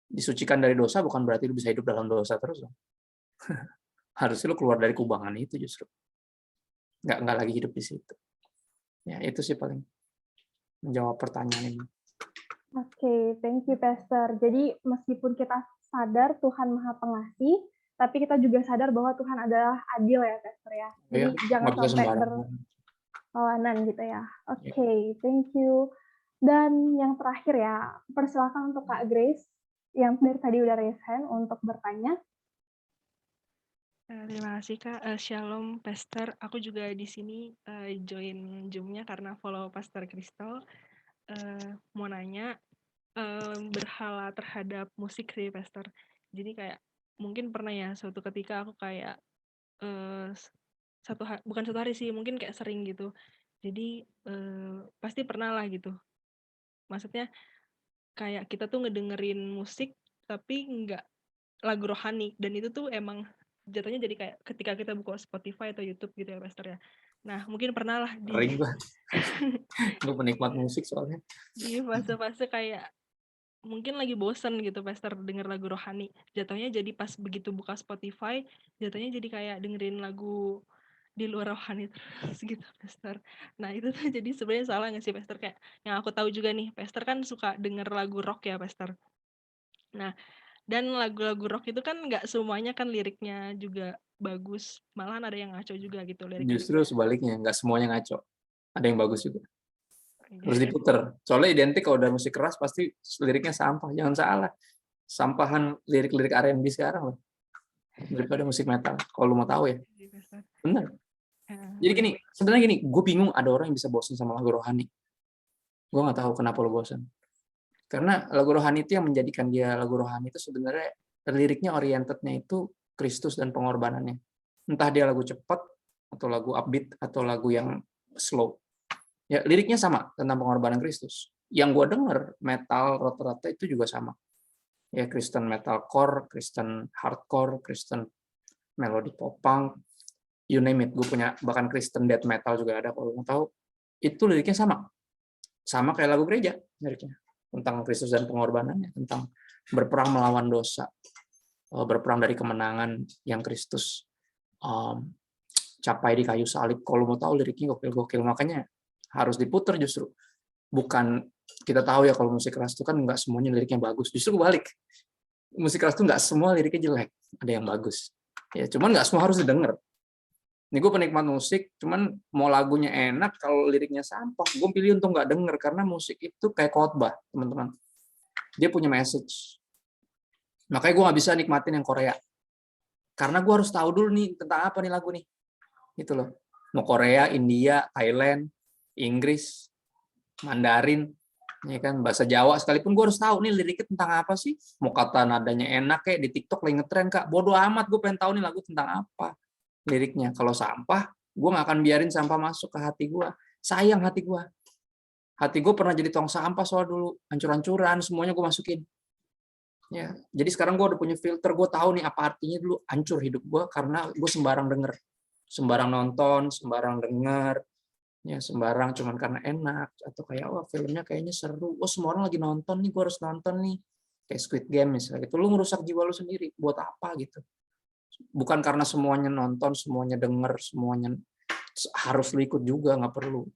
Disucikan dari dosa bukan berarti lu bisa hidup dalam dosa terus. Harusnya lu keluar dari kubangan itu justru. Nggak lagi hidup di situ. Ya, itu sih paling menjawab pertanyaan ini. Oke, thank you, Pastor. Jadi meskipun kita sadar Tuhan Maha Pengasih, tapi kita juga sadar bahwa Tuhan adalah adil ya, Pastor ya. Jadi jangan sampai berlawanan gitu ya. Oke, thank you. Dan yang terakhir ya, persilakan untuk Kak Grace yang dari tadi udah raise hand untuk bertanya. Terima kasih Kak. Shalom Pastor. Aku juga di sini join Zoom-nya karena follow Pastor Crystal. Mau nanya berhala terhadap musik sih Pastor. Jadi kayak mungkin pernah ya suatu ketika aku kayak bukan satu hari sih, mungkin kayak sering gitu. Jadi pasti pernah lah gitu. Maksudnya kayak kita tuh ngedengerin musik tapi nggak lagu rohani, dan itu tuh emang jatuhnya jadi kayak ketika kita buka Spotify atau YouTube gitu ya Pastor ya. Nah mungkin pernah lah gue penikmat musik soalnya di fase-fase kayak mungkin lagi bosen gitu Pastor denger lagu rohani, jatuhnya jadi pas begitu buka Spotify jatuhnya jadi kayak dengerin lagu di luar rohani terus gitu Pastor. Nah itu tuh jadi sebenarnya salah nggak sih Pastor? Kayak yang aku tahu juga nih, Pastor kan suka denger lagu rock ya Pastor. Nah dan lagu-lagu rock itu kan nggak semuanya kan liriknya juga bagus, malahan ada yang ngaco juga gitu liriknya. Justru sebaliknya, nggak semuanya ngaco, ada yang bagus juga. Harus diputer. Soalnya identik kalau udah musik keras pasti liriknya sampah. Jangan salah. Sampahan lirik-lirik R&B sekarang loh. Daripada musik metal. Kalau lu mau tahu ya. Benar. Jadi gini, sebenarnya gini, gue bingung ada orang yang bisa bosan sama lagu rohani. Gue nggak tahu kenapa lu bosan. Karena lagu rohani itu yang menjadikan dia lagu rohani itu sebenarnya liriknya orientednya itu Kristus dan pengorbanannya. Entah dia lagu cepat atau lagu upbeat atau lagu yang slow. Ya, liriknya sama tentang pengorbanan Kristus. Yang gue denger metal rata-rata itu juga sama. Ya, Kristen metalcore, Kristen hardcore, Kristen melody pop punk, you name it. Gue punya bahkan Kristen death metal juga ada kalau mau tahu. Itu liriknya sama. Sama kayak lagu gereja liriknya. Tentang Kristus dan pengorbanannya, tentang berperang melawan dosa, berperang dari kemenangan yang Kristus capai di kayu salib. Kalau mau tahu liriknya gokil-gokil, makanya harus diputer justru. Bukan kita tahu ya kalau musik keras itu kan nggak semuanya liriknya bagus. Justru kebalik. Musik keras itu nggak semua liriknya jelek. Ada yang bagus. Ya, cuman nggak semua harus didengar. Ini gue penikmat musik, cuman mau lagunya enak, kalau liriknya sampah, gue pilih untuk nggak denger, karena musik itu kayak khotbah, teman-teman. Dia punya message. Makanya gue nggak bisa nikmatin yang Korea. Karena gue harus tahu dulu nih, tentang apa nih lagu nih. Gitu loh. Mau Korea, India, Thailand, Inggris, Mandarin, ya kan, bahasa Jawa sekalipun gue harus tahu nih liriknya tentang apa sih. Mau kata nadanya enak kayak di TikTok lagi ngetren Kak, bodo amat, gue pengen tahu nih lagu tentang apa liriknya. Kalau sampah, gue nggak akan biarin sampah masuk ke hati gue. Sayang hati gue. Hati gue pernah jadi tong sampah soal dulu, hancur-hancuran, semuanya gue masukin. Ya, jadi sekarang gue udah punya filter, gue tahu nih apa artinya dulu hancur hidup gue karena gue sembarang denger, sembarang nonton, sembarang denger. Ya sembarang cuman karena enak atau kayak filmnya kayaknya seru, semua orang lagi nonton nih, gue harus nonton nih, kayak Squid Game misalnya gitu. Lu ngerusak jiwa lu sendiri buat apa gitu. Bukan karena semuanya nonton, semuanya denger, semuanya harus lu ikut juga, nggak perlu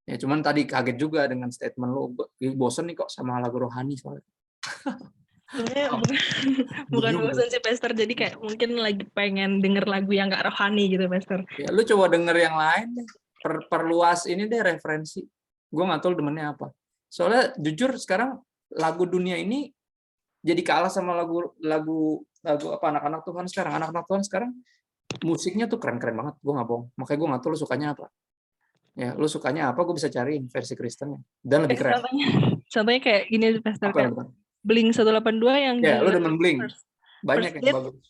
ya. Cuman tadi kaget juga dengan statement lu, bosen nih kok sama lagu rohani soalnya. Sebenarnya bukan bosan sih Pastor, jadi kayak mungkin lagi pengen denger lagu yang nggak rohani gitu Pastor. Ya lu coba denger yang lain deh. Perluas ini deh referensi. Gue nggak tahu demennya apa. Soalnya jujur sekarang lagu dunia ini Jadi kalah sama lagu apa anak-anak Tuhan sekarang. Anak-anak Tuhan sekarang musiknya tuh keren-keren banget. Gue nggak bohong. Makanya gue nggak tahu lu sukanya apa. Ya, lu sukanya apa? Gue bisa cariin versi Kristennya dan lebih keren. Contohnya kayak gini Pastor, Apa kayak yang lu tahu? Blink 182 yang Ya, lu judulnya demen Blink. First Banyak yang Date. bagus.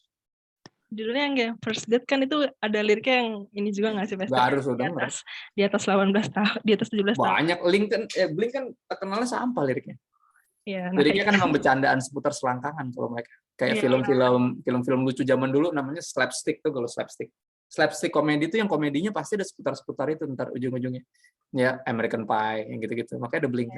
Judulnya yang kayak First Date kan itu ada liriknya yang ini juga nggak sih Pastor? Gak harus lu Di denger. atas, di atas 18 tahun, di atas 17 tahun. Banyak Blink kan terkenalnya sampah liriknya. Ya, nah Liriknya kayak kan emang bercandaan seputar selangkangan kalau mereka. Kayak Iya. film-film lucu zaman dulu namanya slapstick tuh, kalau slapstick. Slapstick komedi itu yang komedinya pasti ada seputar itu ntar ujung-ujungnya. Ya, American Pie yang gitu-gitu. Makanya ada Blink.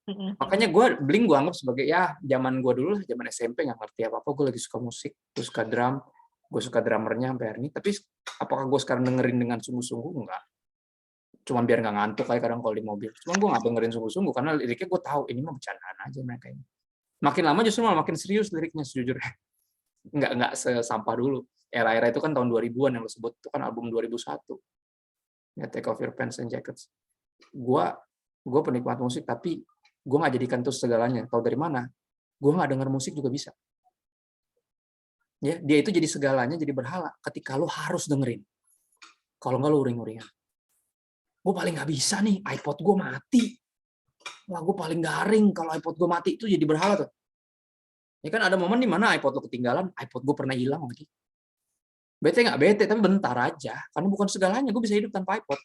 Mm-mm. Makanya Blink gue anggap sebagai ya zaman gue dulu lah, zaman SMP nggak ngerti apa-apa. Gue lagi suka musik, gue suka drum, gue suka drummernya sampai hari ini. Tapi apakah gue sekarang dengerin dengan sungguh-sungguh? Enggak. Cuman biar nggak ngantuk kayak kadang kalau di mobil. Cuman gue nggak dengerin sungguh-sungguh karena liriknya gue tahu ini mah bercandaan aja mereka ini. Makin lama justru malah makin serius liriknya sejujurnya. Nggak sesampah dulu. Era-era itu kan tahun 2000-an yang lo sebut, itu kan album 2001. Ya, Take Off Your Pants and Jackets. Gue penikmat musik, tapi gue nggak jadikan itu segalanya. Tahu dari mana? Gue nggak denger musik juga bisa. Ya, dia itu jadi segalanya, jadi berhala ketika lo harus dengerin. Kalau nggak lo uring-uringan. Gue paling nggak bisa nih, iPod gue mati. Wah, gue paling garing kalau iPod gue mati, itu jadi berhala tuh. Ya kan ada momen di mana iPod lo ketinggalan, iPod gue pernah hilang lagi. Bete nggak bete, tapi bentar aja. Karena bukan segalanya, gue bisa hidup tanpa iPod.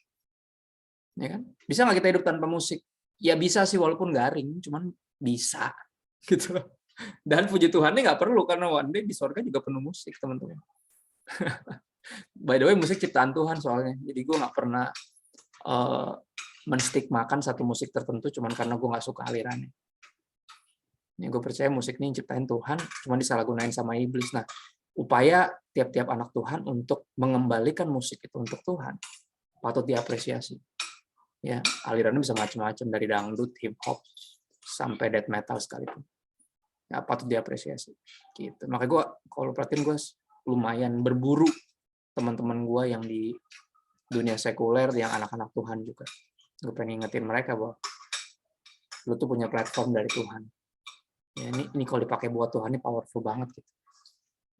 Ya kan? Bisa nggak kita hidup tanpa musik? Ya bisa sih, walaupun garing, cuman bisa. Gitu loh. Dan puji Tuhannya nggak perlu, karena one day di sorga juga penuh musik, teman-teman. By the way, musik ciptaan Tuhan soalnya. Jadi gue nggak pernah menstigmakan satu musik tertentu cuman karena gue nggak suka alirannya. Ya, gue percaya musik ini ciptain Tuhan, cuma disalahgunain sama iblis. Nah, upaya tiap-tiap anak Tuhan untuk mengembalikan musik itu untuk Tuhan patut diapresiasi. Ya, alirannya bisa macam-macam dari dangdut, hip hop sampai death metal sekalipun. Ya, patut diapresiasi. Gitu. Makanya gue kalau perhatiin gue lumayan berburu teman-teman gue yang di dunia sekuler, yang anak-anak Tuhan juga. Gue pengen ingetin mereka bahwa lu tuh punya platform dari Tuhan. Ya, ini kalau dipakai buat Tuhan ini powerful banget gitu.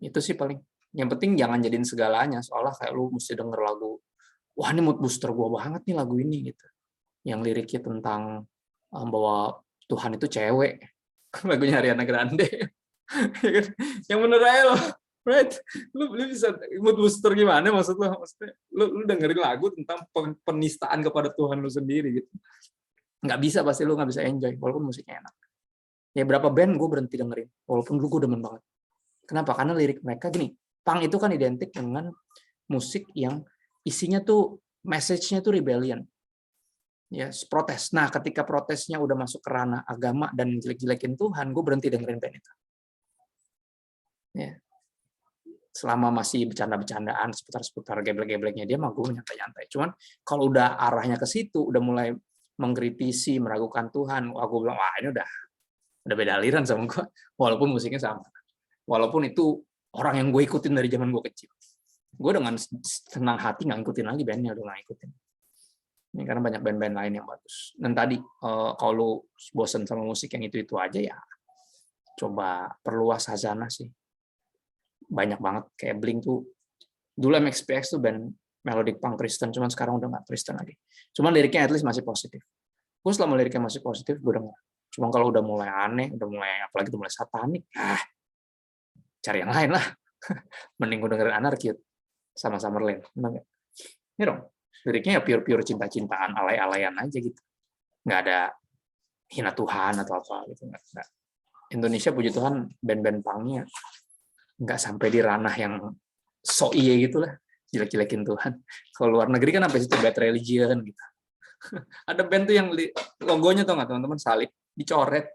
Itu sih paling. Yang penting jangan jadiin segalanya, soalnya kayak lu mesti denger lagu, wah ini mood booster gue banget nih lagu ini gitu. Yang liriknya tentang bahwa Tuhan itu cewek. Lagunya Ariana Grande. Yang bener aja loh. Right? Lu bisa mood booster gimana maksud lo? Maksudnya lu dengerin lagu tentang penistaan kepada Tuhan lu sendiri gitu. Nggak bisa, pasti lu nggak bisa enjoy walaupun musiknya enak. Ya berapa band gue berhenti dengerin walaupun dulu gue demen banget. Kenapa? Karena lirik mereka gini, punk itu kan identik dengan musik yang isinya tuh message-nya tuh rebellion. Ya, protes. Nah, ketika protesnya udah masuk ke ranah agama dan jelek-jelekin Tuhan, gue berhenti dengerin band itu. Ya. Selama masih bercanda-bercandaan seputar-seputar geblek-gebleknya dia mah gue nyantai-nyantai. Cuman kalau udah arahnya ke situ, udah mulai mengkritisi, meragukan Tuhan, aku bilang wah ini udah beda aliran sama gue, walaupun musiknya sama. Walaupun itu orang yang gue ikutin dari zaman gue kecil. Gue dengan senang hati nggak ngikutin lagi bandnya, udah nggak ngikutin. Ini karena banyak band-band lain yang bagus. Dan tadi kalau lu bosen sama musik yang itu aja ya, coba perluas hazanah sih. Banyak banget kayak Blink tuh. Dulu MXPX tuh band melodic punk Kristen, cuman sekarang udah nggak Kristen lagi. Cuman liriknya at least masih positif. Gue selama liriknya masih positif, gue denger. Cuma kalau udah mulai aneh, udah mulai apalagi udah mulai satanik, cari yang lain lah. Mending gue dengerin Anarchy sama Summerland. Ini dong, liriknya ya pure cinta-cintaan, alay-alayan aja gitu. Nggak ada hina Tuhan atau apa gitu. Nggak. Indonesia puji Tuhan band-band punknya nggak sampai di ranah yang so iye gitu lah, jelek-jelekin Tuhan. Kalau luar negeri kan sampai situ Bad Religion gitu. Ada band tuh yang logonya tuh nggak teman-teman, salib dicoret.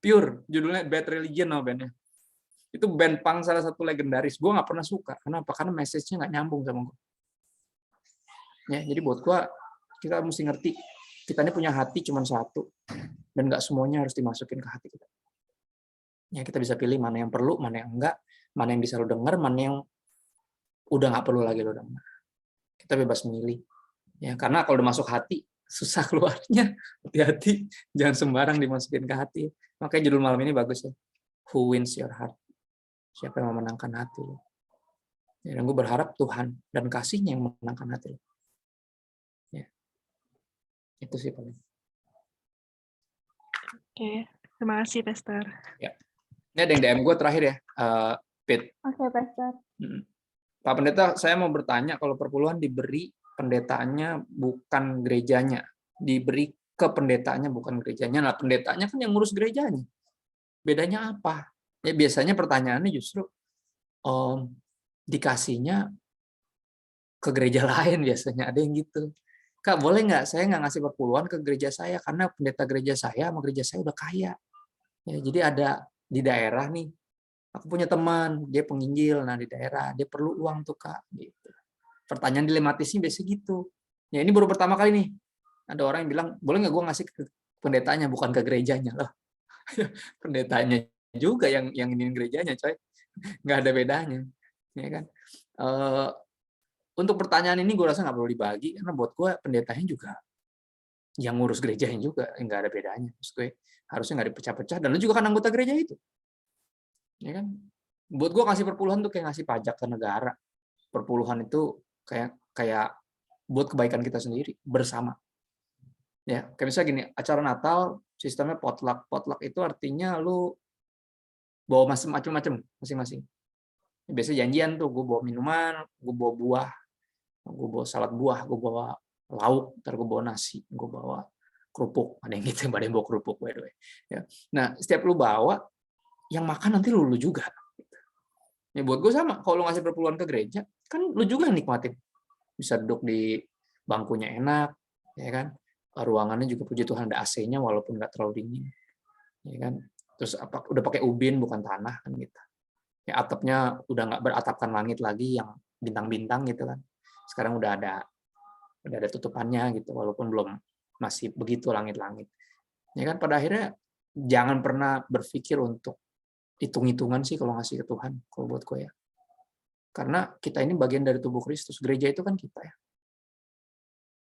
Pure, judulnya Bad Religion nama bandnya. Itu band punk salah satu legendaris. Gue nggak pernah suka. Kenapa? Karena message-nya nggak nyambung sama gue. Ya, jadi buat gue, kita mesti ngerti, kita ini punya hati cuma satu. Dan nggak semuanya harus dimasukin ke hati kita. Ya, kita bisa pilih mana yang perlu, mana yang enggak, mana yang bisa lo denger, mana yang udah nggak perlu lagi lo denger. Kita bebas memilih. Ya, karena kalau udah masuk hati, susah keluarnya. Hati-hati, jangan sembarang dimasukin ke hati. Makanya judul malam ini bagus ya. who wins your heart? Siapa yang memenangkan hati lo? Ya, dan gue berharap Tuhan dan kasihnya yang memenangkan hati lo. Ya. Itu sih paling. Oke, terima kasih Pastor. Ya. Ini ada yang DM gue terakhir ya, Pit. Oke, Pastor. Pak Pendeta, saya mau bertanya, kalau perpuluhan diberi pendetaannya bukan gerejanya, diberi ke pendetaannya bukan gerejanya. Nah, pendetaannya kan yang ngurus gerejanya. Bedanya apa? Ya biasanya pertanyaannya justru dikasihnya ke gereja lain biasanya, ada yang gitu. Kak, boleh nggak saya nggak ngasih perpuluhan ke gereja saya karena pendeta gereja saya sama gereja saya udah kaya. Ya, jadi ada di daerah nih, aku punya teman, dia penginjil, nah di daerah, dia perlu uang tuh Kak. Gitu. Pertanyaan dilematisnya biasa gitu. Ya ini baru pertama kali nih, ada orang yang bilang, boleh nggak gue ngasih ke pendetanya, bukan ke gerejanya. Loh, pendetanya juga yang ingin gerejanya, coy. Nggak ada bedanya. Ya kan? Untuk pertanyaan ini gue rasa nggak perlu dibagi, karena buat gue pendetanya juga yang ngurus gerejanya juga, nggak ada bedanya. Maksud gue, harusnya nggak dipecah-pecah, dan lu juga kan anggota gereja itu. Ya kan? Buat gue ngasih perpuluhan tuh kayak ngasih pajak ke negara. Perpuluhan itu kayak buat kebaikan kita sendiri bersama. Ya, kayak misalnya gini, acara Natal sistemnya potluck. Potluck itu artinya lu bawa macam-macam masing-masing. Biasanya janjian tuh, gue bawa minuman, gue bawa buah, gue bawa salad buah, gue bawa lauk, ntar gue bawa nasi, gue bawa kerupuk. Ada yang gitu, ada yang bawa kerupuk, by the way. Ya. Nah, setiap lu bawa, yang makan nanti lu juga. Ya, buat gue sama, kalau lu ngasih perpuluhan ke gereja, kan lu juga yang nikmatin. Bisa duduk di bangkunya enak, ya kan? Ruangannya juga puji Tuhan ada AC-nya walaupun nggak terlalu dingin. Ya kan? Terus udah pakai ubin bukan tanah kan gitu. Ya, atapnya udah nggak beratapkan langit lagi yang bintang-bintang gitu kan. Sekarang udah ada tutupannya gitu, walaupun belum masih begitu langit-langit. Ya kan, pada akhirnya jangan pernah berpikir untuk hitung-hitungan sih kalau ngasih ke Tuhan, kalau buat gue ya. Karena kita ini bagian dari tubuh Kristus, gereja itu kan kita ya.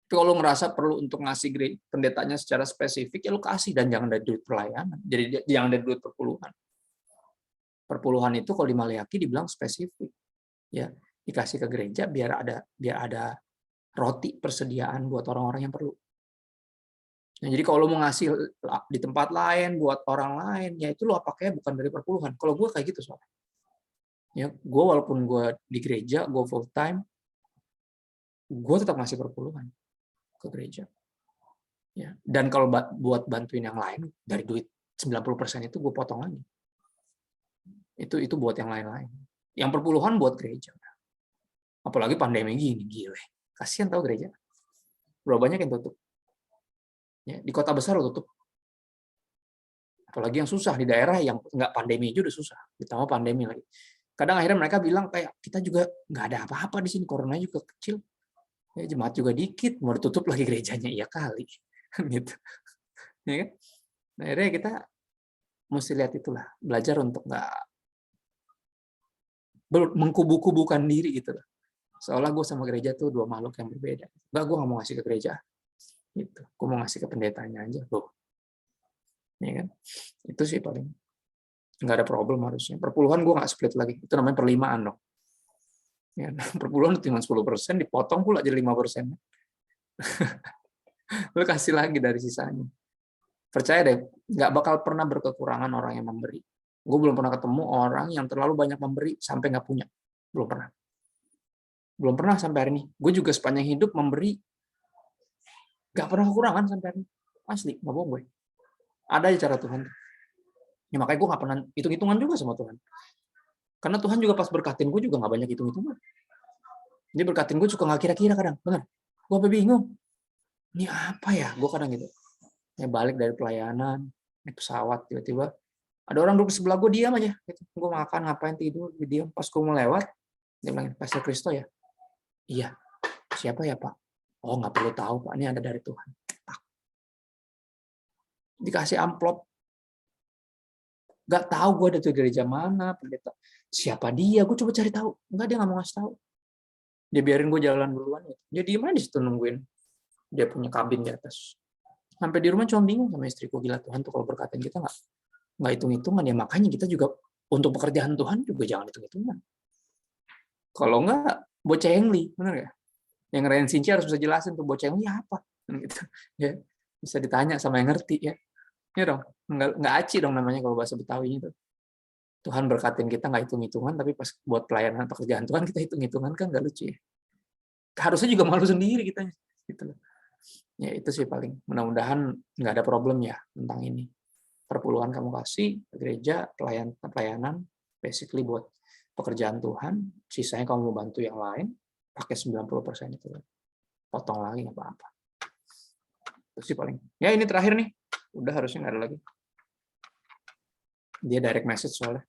Tapi kalau ngerasa perlu untuk ngasih pendetanya secara spesifik, ya lu kasih, dan jangan dari duit pelayanan. Jadi jangan dari duit perpuluhan. Perpuluhan itu kalau di Maleakhi dibilang spesifik. Ya, dikasih ke gereja biar ada roti persediaan buat orang-orang yang perlu. Nah, jadi kalau mau ngasih di tempat lain buat orang lain, ya itu lo pakainya bukan dari perpuluhan. Kalau gue kayak gitu soalnya. Ya, gue walaupun gue di gereja, gue full time, gue tetap ngasih perpuluhan ke gereja. Ya, dan kalau buat bantuin yang lain, dari duit 90% itu gue potong lagi. Itu buat yang lain-lain. Yang perpuluhan buat gereja. Apalagi pandemi gini, gile. Kasihan tau gereja. Berapa banyak yang tutup. Ya, di kota besar lo tutup. Apalagi yang susah di daerah yang nggak pandemi aja udah susah, ditambah pandemi lagi. Kadang akhirnya mereka bilang kayak kita juga nggak ada apa-apa di sini, corona juga kecil, ya, jemaat juga dikit, mau ditutup lagi gerejanya, iya kali, gitu. Ya kan? Nah, akhirnya kita mesti lihat itulah, belajar untuk nggak mengkubu-kubukan diri gitu. Seolah gue sama gereja tuh dua makhluk yang berbeda. Nggak, gue nggak mau ngasih ke gereja, gitu. Gue mau ngasih ke pendetanya aja, loh. Ya kan? Itu sih paling nggak ada problem harusnya. Perpuluhan gue nggak split lagi, itu namanya perlimaan dong. Ya, perpuluhan cuma 10%, dipotong pula jadi 5%. Lu kasih lagi dari sisanya. Percaya deh, nggak bakal pernah berkekurangan orang yang memberi. Gue belum pernah ketemu orang yang terlalu banyak memberi sampai nggak punya. Belum pernah. Belum pernah sampai hari ini. Gue juga sepanjang hidup memberi, nggak pernah kekurangan sampai hari ini. Asli, nggak bohong gue. Ada aja cara Tuhan. Ya, makanya gue nggak pernah hitung-hitungan juga sama Tuhan. Karena Tuhan juga pas berkatin gue juga nggak banyak hitung-hitungan. Dia berkatin gue suka nggak kira-kira kadang. Benar. Gue sampai bingung. Ini apa ya? Gue kadang gitu. Ya, balik dari pelayanan, naik pesawat, tiba-tiba ada orang duduk sebelah gue, diam aja. Gitu. Gue makan, ngapain, tidur, diam. Pas gue mau lewat, dia bilang, Pastor Kristo ya? Iya. Siapa ya Pak? Oh, nggak perlu tahu Pak, ini ada dari Tuhan. Dikasih amplop. Nggak tahu gue ada tuh gereja mana, pendeta. Siapa dia? Gue coba cari tahu. Enggak, dia nggak mau ngasih tahu. Dia biarin gue jalan duluan. Dia diem aja di situ nungguin. Dia punya kabin di atas. Sampai di rumah cuma bingung sama istriku, gila Tuhan tuh kalau berkatin kita nggak hitung-hitungan ya, makanya kita juga untuk pekerjaan Tuhan juga jangan hitung-hitungan. Kalau nggak bocah Engli, benar ya? Yang ngerayain Sinci harus bisa jelasin tuh bocah Engli apa, gitu. Ya, bisa ditanya sama yang ngerti ya. Ya dong, nggak aci dong namanya kalau bahasa Betawinya tuh. Tuhan berkatin kita nggak hitung-hitungan, tapi pas buat pelayanan pekerjaan Tuhan kita hitung-hitungan kan nggak lucu ya. Harusnya juga malu sendiri kita, gitu loh. Ya itu sih paling. Mudah-mudahan nggak ada problem ya tentang ini. Perpuluhan kamu kasih ke gereja, pelayanan, basically buat pekerjaan Tuhan, sisanya kamu mau bantu yang lain, pakai 90% itu. Potong lagi nggak apa-apa. Itu sih paling. Ya ini terakhir nih. Udah harusnya nggak ada lagi. Dia direct message soalnya.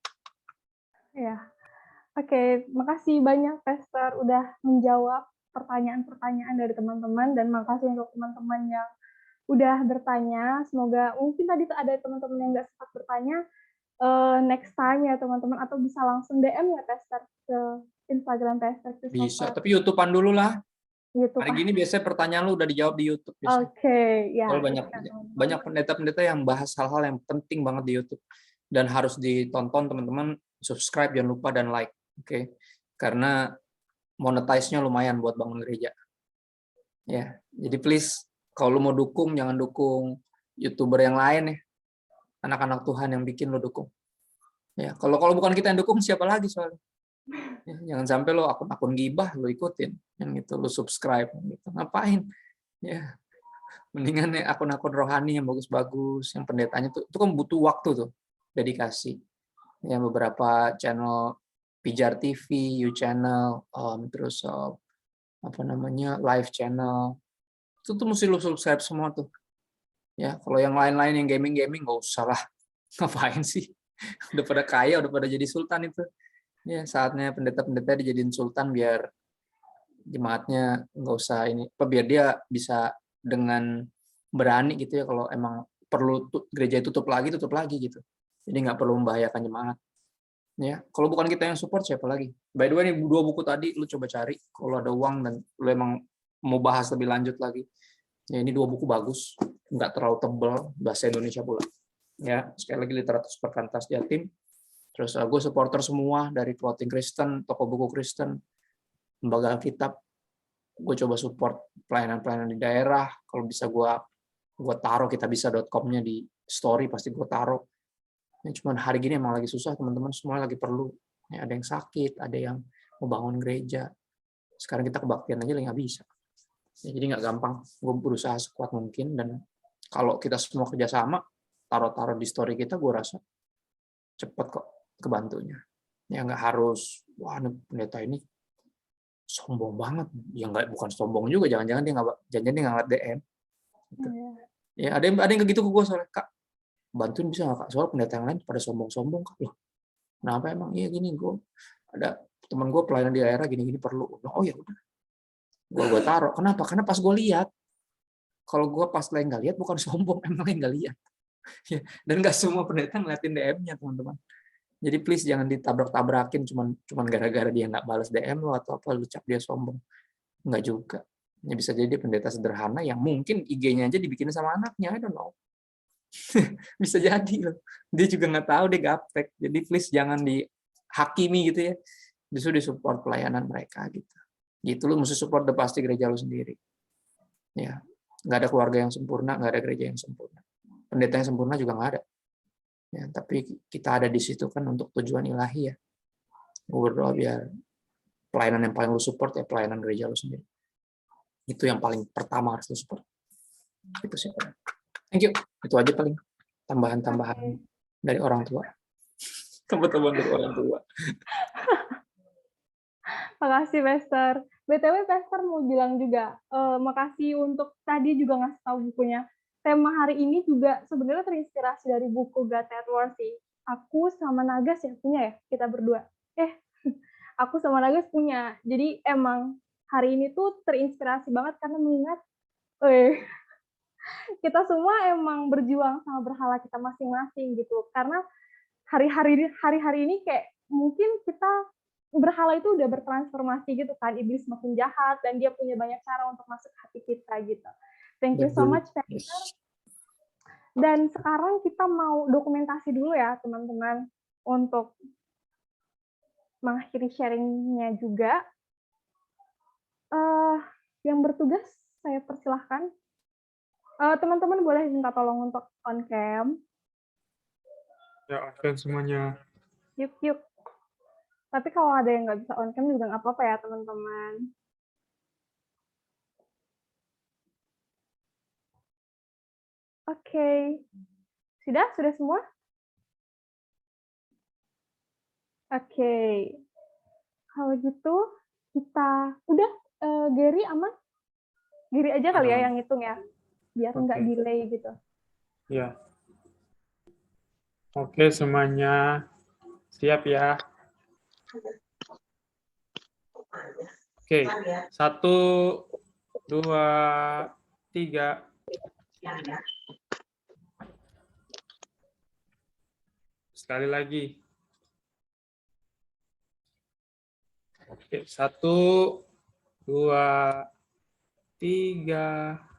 Ya. Oke, makasih banyak Pastor udah menjawab pertanyaan-pertanyaan dari teman-teman, dan makasih untuk teman-teman yang udah bertanya. Semoga mungkin tadi tuh ada teman-teman yang nggak sempat bertanya, next time ya teman-teman, atau bisa langsung DM ya Pastor ke Instagram Pastor Bisa, Christopher. tapi YouTube-an dulu lah. YouTube. Hari gini biasanya pertanyaan lu udah dijawab di YouTube. Oke, ya. Kalau banyak pendeta-pendeta yang bahas hal-hal yang penting banget di YouTube dan harus ditonton teman-teman. Subscribe jangan lupa dan like, oke? Karena monetize-nya lumayan buat bangun gereja. Ya, jadi please kalau lu mau dukung jangan dukung YouTuber yang lain ya. Anak-anak Tuhan yang bikin lu dukung. Ya, kalau bukan kita yang dukung siapa lagi soalnya? Ya, jangan sampai lo akun-akun gibah lo ikutin, yang gitu lo subscribe, gitu. Ngapain? Ya, mendingan ya akun-akun rohani yang bagus-bagus, yang pendetanya tuh itu kan butuh waktu tuh, dedikasi. Yang beberapa channel Pijar TV, You Channel, terus apa namanya live channel, itu tuh mesti lo subscribe semua tuh. Ya, kalau yang lain-lain yang gaming nggak usah lah, ngapain sih? Udah pada kaya, udah pada jadi sultan itu. Ya, saatnya pendeta-pendeta dijadiin sultan biar jemaatnya nggak usah ini, biar dia bisa dengan berani gitu ya, kalau emang perlu gereja tutup lagi gitu. Jadi nggak perlu membahayakan jemaat. Ya, kalau bukan kita yang support siapa lagi? By the way, ini 2 buku tadi lu coba cari kalau ada uang dan lu emang mau bahas lebih lanjut lagi. Ya, ini 2 buku bagus, nggak terlalu tebal, bahasa Indonesia pula. Ya, sekali lagi Literatus Perkantas Jatim. Terus gue supporter semua dari Clothing Kristen, toko buku Kristen, lembaga Alkitab. Gue coba support pelayanan-pelayanan di daerah. Kalau bisa gue taruh kitabisa.com-nya di story, pasti gue taruh. Ya, cuman hari gini emang lagi susah teman-teman, semua lagi perlu. Ya, ada yang sakit, ada yang mau bangun gereja. Sekarang kita kebaktian aja nggak bisa. Ya, jadi nggak gampang. Gue berusaha sekuat mungkin, dan kalau kita semua kerjasama, taruh-taruh di story kita, gue rasa cepet kok kebantunya. Ya nggak harus, wah pendeta ini sombong banget. Ya nggak, bukan sombong juga, jangan-jangan dia nggak ngeliat DM. Gitu. Ya ada yang kayak gitu ke gue soalnya, Kak, bantuin bisa nggak Kak? Soal pendeta yang lain pada sombong-sombong Kak. Loh, kenapa emang? Iya gini, gue ada teman gue pelayanan di daerah gini-gini perlu. Oh ya udah, gue taruh. Kenapa? Karena pas gue lihat, kalau gue pas lagi nggak lihat bukan sombong, emang yang nggak lihat. Dan nggak semua pendeta ngeliatin DM-nya teman-teman. Jadi please jangan ditabrak-tabrakin cuman gara-gara dia nggak balas DM lo atau apa lu cap dia sombong. Nggak juga. Ya bisa jadi dia pendeta sederhana yang mungkin IG-nya aja dibikin sama anaknya, I don't know. Bisa jadi loh. Dia juga nggak tahu, dia gaptek. Jadi please jangan dihakimi gitu ya. Justru disupport pelayanan mereka gitu. Gitu lu mesti support the pasti gereja lu sendiri. Ya, nggak ada keluarga yang sempurna, nggak ada gereja yang sempurna. Pendeta yang sempurna juga nggak ada. Ya, tapi kita ada di situ kan untuk tujuan ilahi ya. Gue berdoa biar pelayanan yang paling lu support ya pelayanan gereja lu sendiri. Itu yang paling pertama harus lu support. Itu sih. Thank you. Itu aja paling tambahan-tambahan dari orang tua. Tambahan dari orang tua. Makasih Pastor. BTW Pastor mau bilang juga, makasih untuk tadi juga ngasih tahu bukunya. Tema hari ini juga sebenarnya terinspirasi dari buku God at War sih. Aku sama Nagas ya punya ya, kita berdua. Aku sama Nagas punya. Jadi emang hari ini tuh terinspirasi banget karena mengingat kita semua emang berjuang sama berhala kita masing-masing gitu. Karena hari-hari ini kayak mungkin kita berhala itu udah bertransformasi gitu kan, iblis makin jahat dan dia punya banyak cara untuk masuk hati kita gitu. Thank you so much Pastor. Dan sekarang kita mau dokumentasi dulu ya, teman-teman, untuk mengakhiri sharing-nya juga. Yang bertugas, saya persilahkan. Teman-teman boleh minta tolong untuk on cam. Ya, oke semuanya. Yuk. Tapi kalau ada yang nggak bisa on cam juga nggak apa-apa ya, teman-teman. Oke. Sudah semua? Oke. Kalau gitu, kita... Udah, Gary aman? Gary aja kali ya Aman. yang hitung ya. Biar nggak Oke. delay gitu. Ya. Oke, semuanya siap ya. Oke, 1, 2, 3. Sekali lagi. Oke, 1, 2, 3.